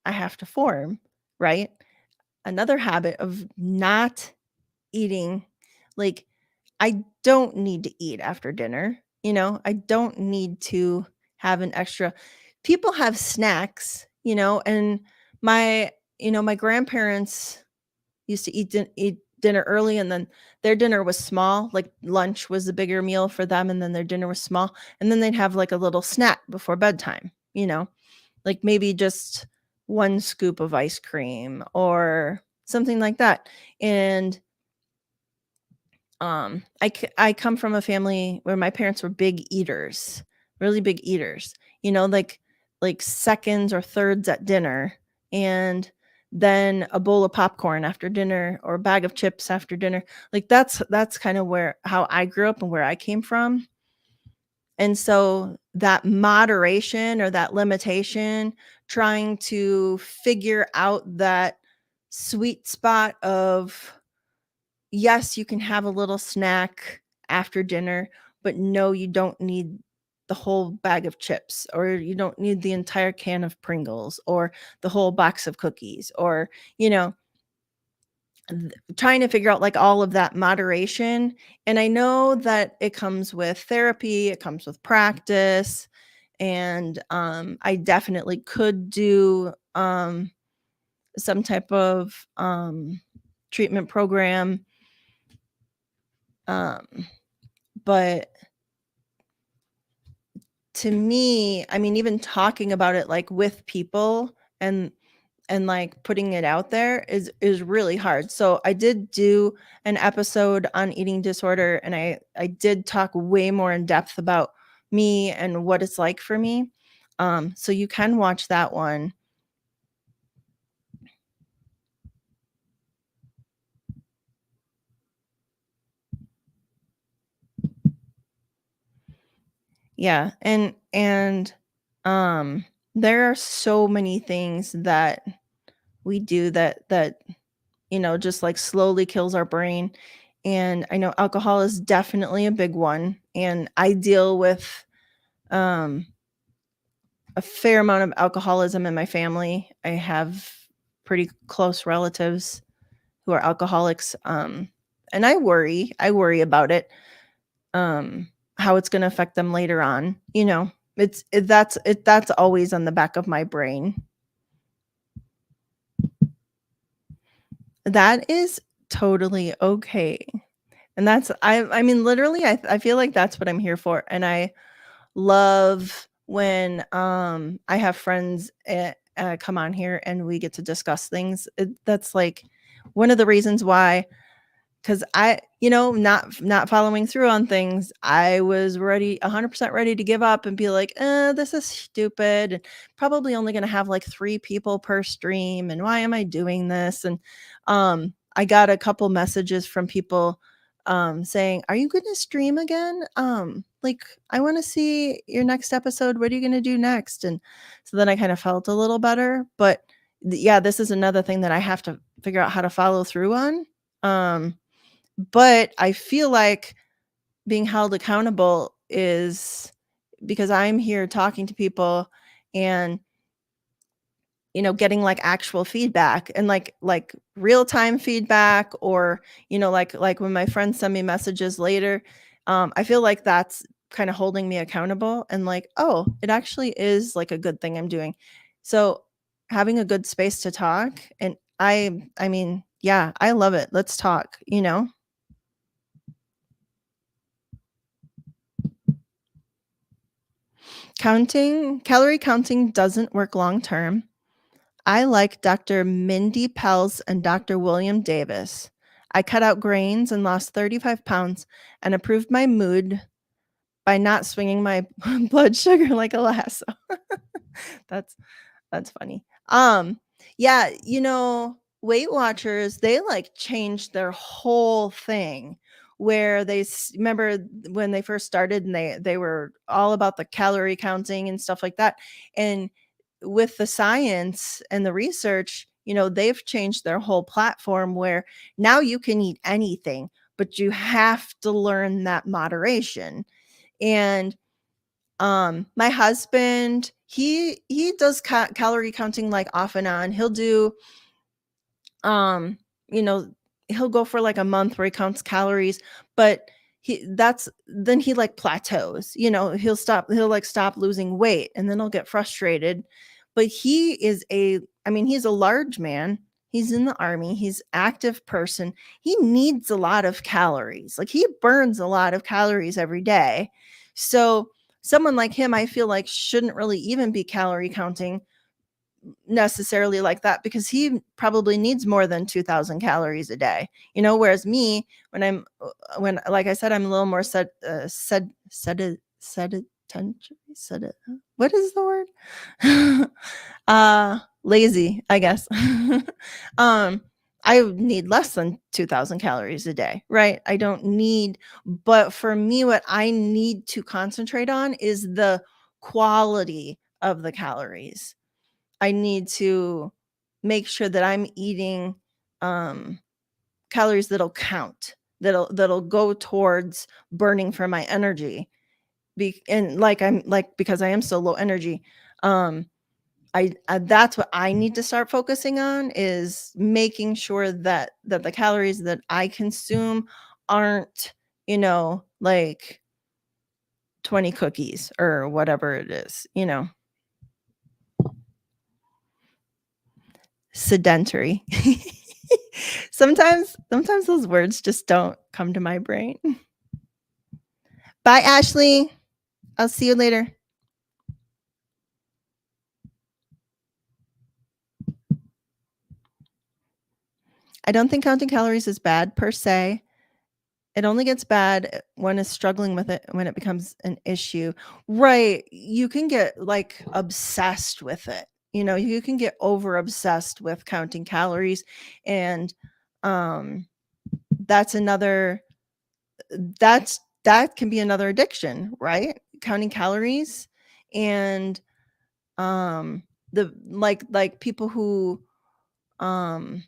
I have to form, right? Another habit of not eating. Like, I don't need to eat after dinner, I don't need to have an extra. People have snacks, and my my grandparents used to eat dinner early, and then their dinner was small, like, lunch was the bigger meal for them, and then their dinner was small, and then they'd have, like, a little snack before bedtime, like, maybe just 1 scoop of ice cream or something like that, and I come from a family where my parents were big eaters, really big eaters, like seconds or thirds at dinner, and then a bowl of popcorn after dinner or a bag of chips after dinner. Like, that's kind of where how I grew up and where I came from. And so that moderation or that limitation, trying to figure out that sweet spot of, yes, you can have a little snack after dinner, but no, you don't need the whole bag of chips, or you don't need the entire can of Pringles, or the whole box of cookies, or, you know, trying to figure out like all of that moderation. And I know that it comes with therapy, it comes with practice, and I definitely could do some type of treatment program. Um, but to me, I mean, even talking about it like with people and like putting it out there is really hard. So I did do an episode on eating disorder, and I did talk way more in depth about me and what it's like for me. So you can watch that one. Yeah, and um there are so many things that we do that just like slowly kills our brain. And I know alcohol is definitely a big one. And I deal with um, a fair amount of alcoholism in my family. I have pretty close relatives who are alcoholics. And I worry about it, how it's going to affect them later on. That's always on the back of my brain. That is totally okay. And that's I mean, literally, I feel like that's what I'm here for, and I love when, I have friends, come on here and we get to discuss things. That's, like, one of the reasons why. 'Cause not following through on things, I was ready 100% ready to give up and be like, this is stupid, and probably only gonna have, like, 3 people per stream, and why am I doing this?" And, I got a couple messages from people, saying, "Are you gonna stream again? Like, I wanna see your next episode. What are you gonna do next?" And so then I kinda felt a little better, but yeah, this is another thing that I have to figure out how to follow through on. But I feel like being held accountable is because I'm here talking to people and, getting like actual feedback and like real time feedback, or, like when my friends send me messages later, I feel like that's kind of holding me accountable and like, oh, it actually is like a good thing I'm doing. So having a good space to talk, and I mean, yeah, I love it. Let's talk. Calorie counting doesn't work long term. I like Dr. Mindy Pels and Dr. William Davis. I cut out grains and lost 35 pounds and improved my mood by not swinging my blood sugar like a lasso. That's That's funny. Yeah, Weight Watchers, they like changed their whole thing where remember when they first started and they were all about the calorie counting and stuff like that. And with the science and the research, they've changed their whole platform where now you can eat anything, but you have to learn that moderation. And my husband, he does calorie counting like off and on. He'll do um, you know, he'll go for like a month where he counts calories, but he like plateaus. He'll like stop losing weight and then he'll get frustrated. But he's a large man. He's in the army. He's active person. He needs a lot of calories. Like he burns a lot of calories every day. So someone like him, I feel like shouldn't really even be calorie counting necessarily like that because he probably needs more than 2000 calories a day, whereas me, when like I said, I'm a little more what is the word? Lazy, I guess. um I need less than 2000 calories a day, right? I don't need, but for me, what I need to concentrate on is the quality of the calories. I need to make sure that I'm eating um, calories that'll count, that'll go towards burning for my energy. And because I am so low energy, um, that's what I need to start focusing on is making sure that the calories that I consume aren't, like 20 cookies or whatever it is. Sedentary. Sometimes those words just don't come to my brain. Bye, Ashley. I'll see you later. I don't think counting calories is bad per se. It only gets bad when it's struggling with it, when it becomes an issue. Right. You can get like obsessed with it. You can get over obsessed with counting calories. And um that's another that can be another addiction, right? Counting calories and the like people who um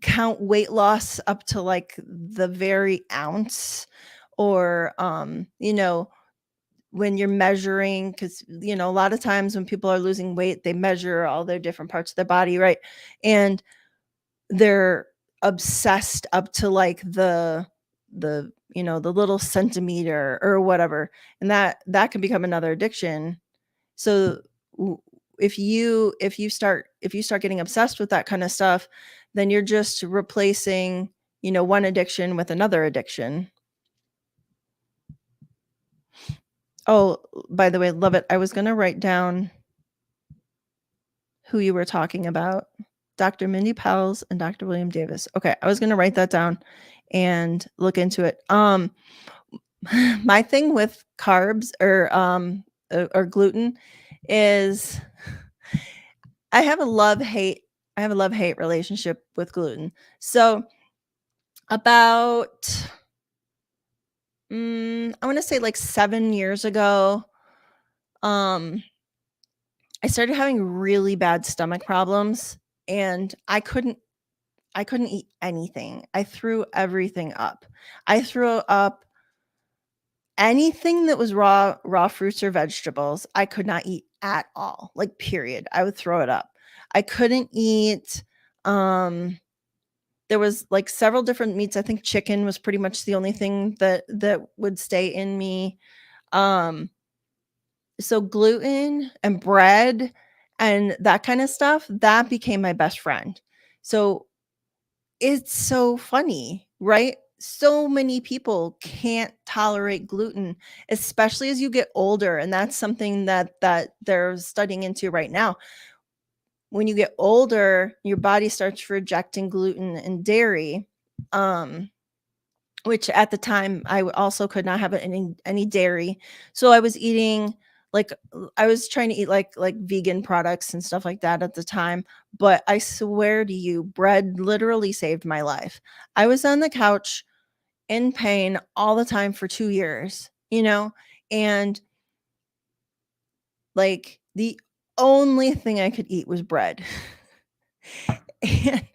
count weight loss up to like the very ounce, or when you're measuring, because a lot of times when people are losing weight, they measure all their different parts of their body, right? And they're obsessed up to like the little centimeter or whatever, and that can become another addiction. So w- if you start getting obsessed with that kind of stuff, then you're just replacing one addiction with another addiction. Oh, by the way, love it. I was going to write down who you were talking about. Dr. Mindy Pels and Dr. William Davis. Okay, I was going to write that down and look into it. My thing with carbs or gluten is I have a love-hate relationship with gluten. So about I want to say like 7 years ago, um I started having really bad stomach problems and I couldn't eat anything. I threw everything up. I threw up anything that was raw fruits or vegetables. I could not eat at all. Like period. I would throw it up. I couldn't eat um there was like several different meats. I think chicken was pretty much the only thing that would stay in me. Um so gluten and bread and that kind of stuff, that became my best friend. So it's so funny, right? So many people can't tolerate gluten, especially as you get older, and that's something that they're studying into right now. When you get older, your body starts rejecting gluten and dairy, um, which at the time I also could not have any dairy. So I was eating like I was trying to eat like vegan products and stuff like that at the time, but I swear to you, bread literally saved my life. I was on the couch in pain all the time for 2 years, and like the only thing I could eat was bread. And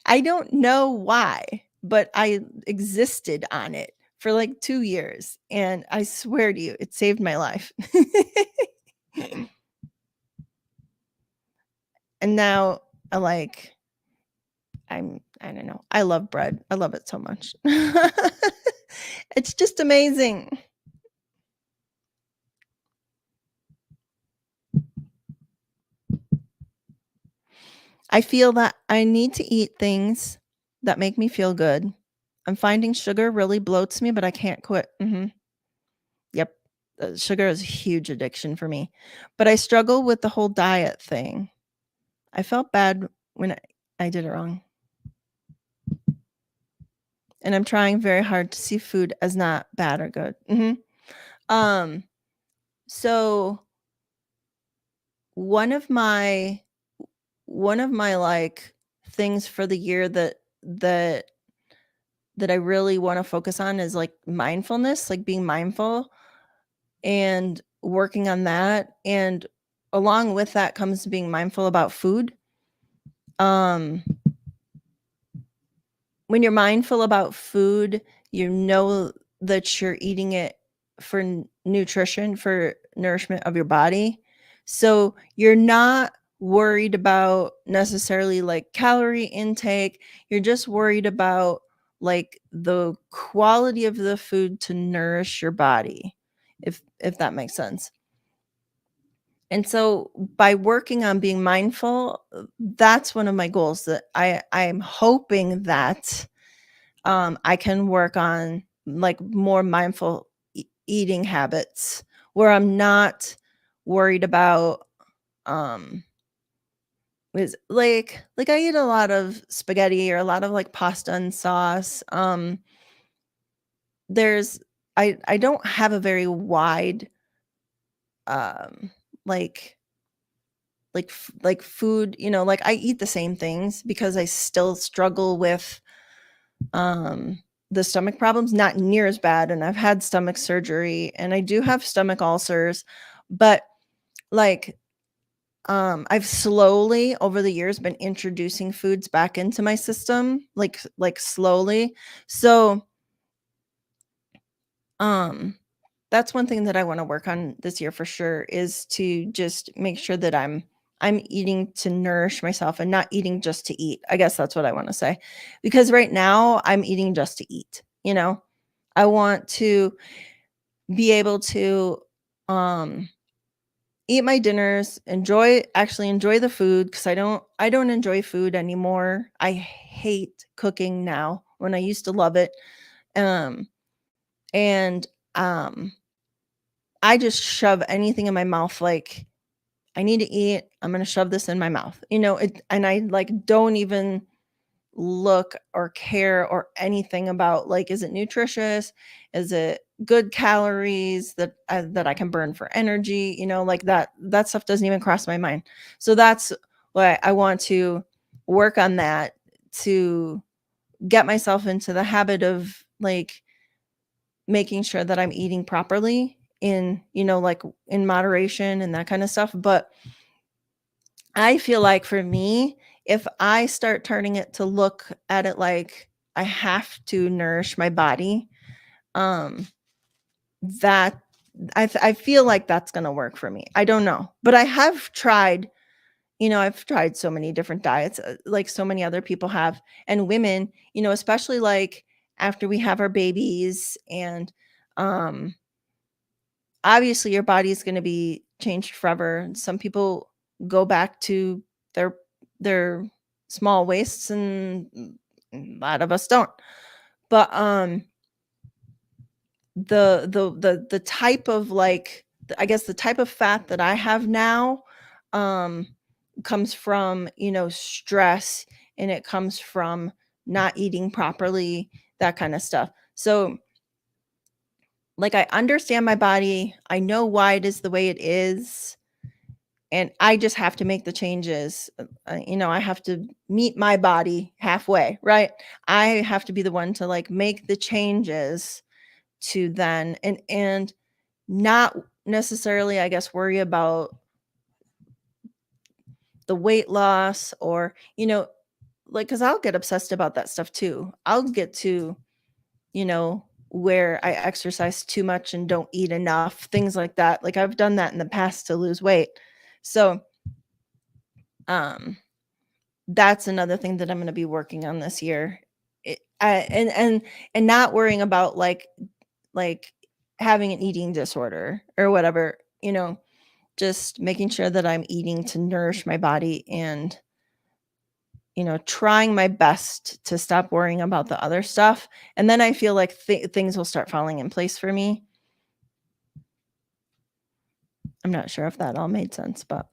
I don't know why, but I existed on it for like 2 years, and I swear to you, it saved my life. And now I don't know. I love bread. I love it so much. It's just amazing. I feel that I need to eat things that make me feel good. I'm finding sugar really bloats me, but I can't quit. Yep. Sugar is a huge addiction for me. But I struggle with the whole diet thing. I felt bad when I did it wrong. And I'm trying very hard to see food as not bad or good. Um, so one of my like things for the year that I really want to focus on is like mindfulness, like being mindful and working on that. And along with that comes being mindful about food. Um, when you're mindful about food, you know that you're eating it for nutrition, for nourishment of your body. So you're not worried about necessarily like calorie intake. You're just worried about like the quality of the food to nourish your body, if that makes sense. And so by working on being mindful, that's one of my goals that I'm hoping that I can work on like more mindful eating habits where I'm not worried about um is like I eat a lot of spaghetti or a lot of like pasta and sauce. There's I don't have a very wide um like like food, like I eat the same things because I still struggle with um the stomach problems, not near as bad, and I've had stomach surgery and I do have stomach ulcers, but like I've slowly over the years been introducing foods back into my system, like slowly. So um that's one thing that I want to work on this year for sure is to just make sure that I'm eating to nourish myself and not eating just to eat. I guess that's what I want to say. Because right now I'm eating just to eat. I want to be able to um eat my dinners, enjoy the food cuz I don't enjoy food anymore. I hate cooking now when I used to love it. Um and um I just shove anything in my mouth like I need to eat. I'm going to shove this in my mouth. And I like don't even look or care or anything about like is it nutritious? Is it good calories that I can burn for energy? Like that stuff doesn't even cross my mind. So that's why I want to work on that to get myself into the habit of like making sure that I'm eating properly like in moderation and that kind of stuff. But I feel like for me, if I start turning it to look at it like I have to nourish my body, um, that I feel like that's gonna work for me. I don't know, but I have tried. I've tried so many different diets, like so many other people have, and women. Especially like after we have our babies, and um, obviously your body is going to be changed forever. Some people go back to their their small waists and a lot of us don't. But the type of like I guess the type of fat that I have now um comes from, stress, and it comes from not eating properly, that kind of stuff. So like, I understand my body, I know why it is the way it is, and I just have to make the changes. I have to meet my body halfway, right? I have to be the one to, like, make the changes to then and not necessarily, I guess, worry about the weight loss or, like, because 'cause I'll get obsessed about that stuff too. I'll get to, where I exercise too much and don't eat enough, things like that. Like, I've done that in the past to lose weight. So, um, that's another thing that I'm gonna be working on this year. And not worrying about, like, having an eating disorder or whatever, just making sure that I'm eating to nourish my body and, trying my best to stop worrying about the other stuff, and then I feel like things will start falling in place for me. I'm not sure if that all made sense, but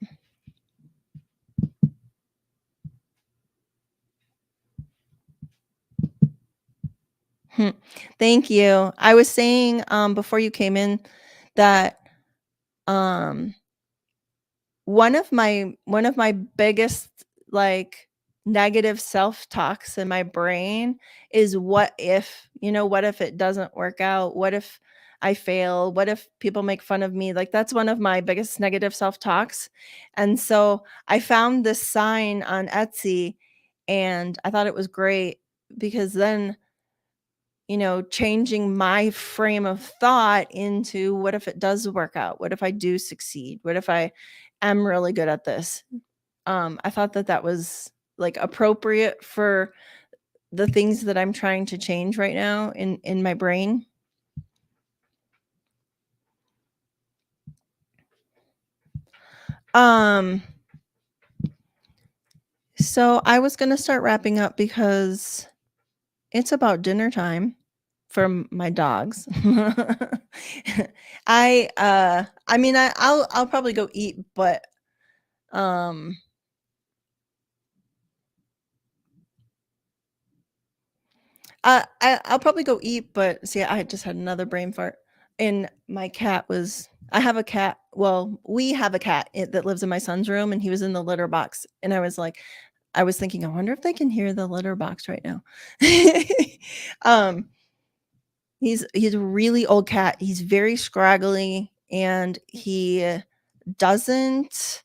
hmm, thank you. I was saying, before you came in that, um one of my biggest, like, negative self-talks in my brain is what if it doesn't work out? What if I fail? What if people make fun of me? Like, that's one of my biggest negative self-talks, and so I found this sign on Etsy, and I thought it was great because then, changing my frame of thought into what if it does work out? What if I do succeed? What if I am really good at this? I thought that that was, like, appropriate for the things that I'm trying to change right now in my brain. Um, so I was gonna start wrapping up because it's about dinner time for my dogs. I mean, I'll probably go eat, but, um I'll probably go eat, but see, I just had another brain fart, and my cat was I have a cat well, we have a cat that lives in my son's room, and he was in the litter box, and I was thinking, "I wonder if they can hear the litter box right now." Um, he's a really old cat, he's very scraggly, and he doesn't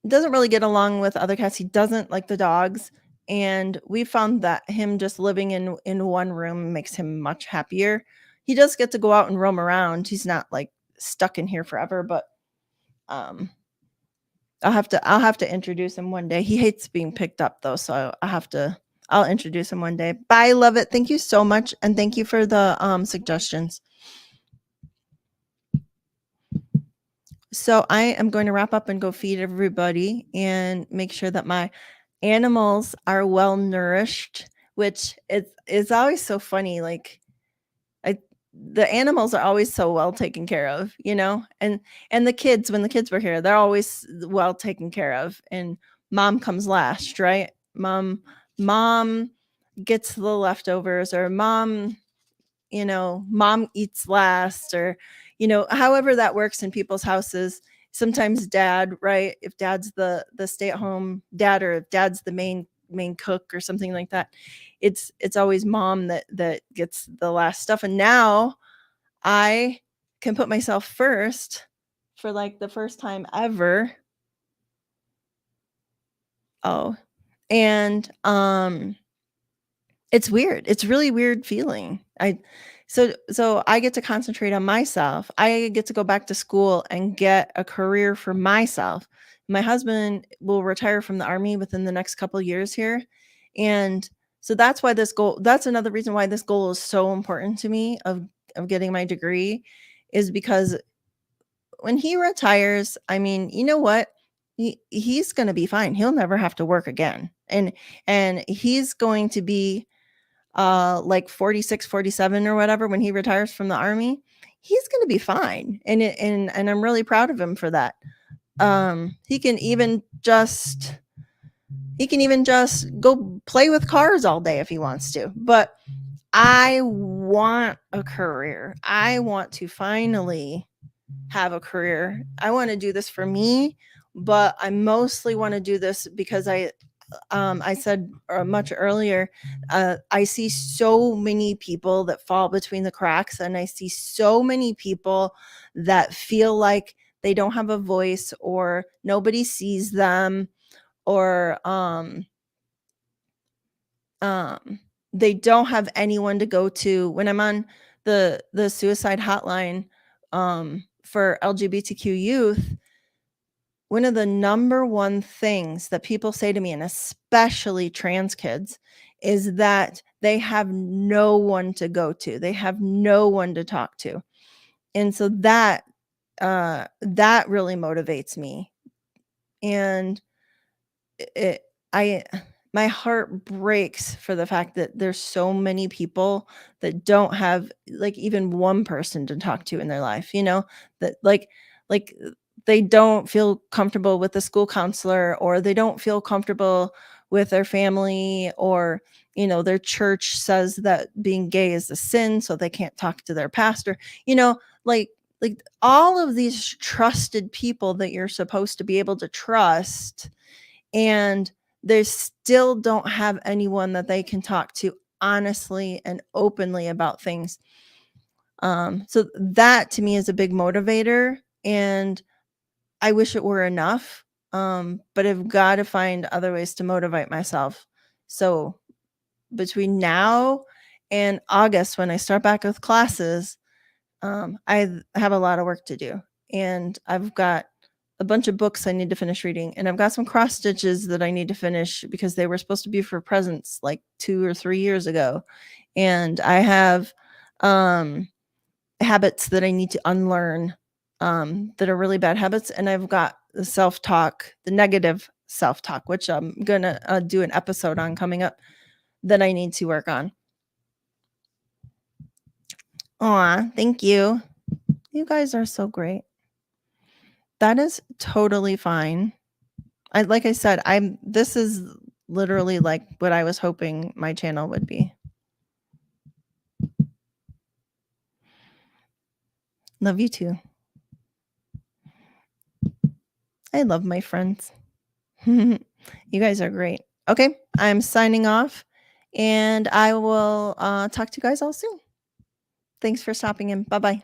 doesn't really get along with other cats. He doesn't like the dogs, and we found that him just living in one room makes him much happier. He does get to go out and roam around. He's not like stuck in here forever, but um I'll have to introduce him one day. He hates being picked up though, so I'll introduce him one day. Bye, love it. Thank you so much and thank you for the suggestions. So I am going to wrap up and go feed everybody and make sure that my animals are well nourished, which is always so funny. Like I, the animals are always so well taken care of, and the kids when the kids were here, they're always well taken care of, and mom comes last, right? Mom gets the leftovers, or mom eats last, or however that works in people's houses. Sometimes dad, right? If dad's the stay-at-home dad, or if dad's the main cook or something like that, it's always mom that gets the last stuff. And now I can put myself first for, like, the first time ever. Oh, and it's weird. It's really weird feeling. So I get to concentrate on myself. I get to go back to school and get a career for myself. My husband will retire from the army within the next couple years here. And so that's another reason why this goal is so important to me of getting my degree, is because when he retires, I mean, you know what? He's going to be fine. He'll never have to work again. And he's going to be like 46, 47, or whatever when he retires from the army. He's going to be fine. And I'm really proud of him for that. He can even just go play with cars all day if he wants to. But I want a career. I want to finally have a career. I want to do this for me, but I mostly want to do this because I said much earlier, I see so many people that fall between the cracks, and I see so many people that feel like they don't have a voice or nobody sees them, or they don't have anyone to go to. When I'm on the suicide hotline for LGBTQ youth, one of the number one things that people say to me, and especially trans kids, is that they have no one to go to. They have no one to talk to. And so that really motivates me. And it I my heart breaks for the fact that there's so many people that don't have like even one person to talk to in their life, that like they don't feel comfortable with the school counselor, or they don't feel comfortable with their family, or their church says that being gay is a sin, so they can't talk to their pastor. You know, like all of these trusted people that you're supposed to be able to trust, and they still don't have anyone that they can talk to honestly and openly about things. So that to me is a big motivator, and I wish it were enough. But I've got to find other ways to motivate myself. So between now and August, when I start back with classes, I have a lot of work to do, and I've got a bunch of books I need to finish reading, and I've got some cross stitches that I need to finish because they were supposed to be for presents like 2 or 3 years ago, and I have habits that I need to unlearn, that are really bad habits, and I've got the self-talk, the negative self-talk, which I'm gonna do an episode on coming up, that I need to work on. Aw, thank you. You guys are so great. That is totally fine. Like I said, this is literally like what I was hoping my channel would be. Love you too. I love my friends. You guys are great. Okay, I'm signing off, and I will talk to you guys all soon. Thanks for stopping in. Bye-bye.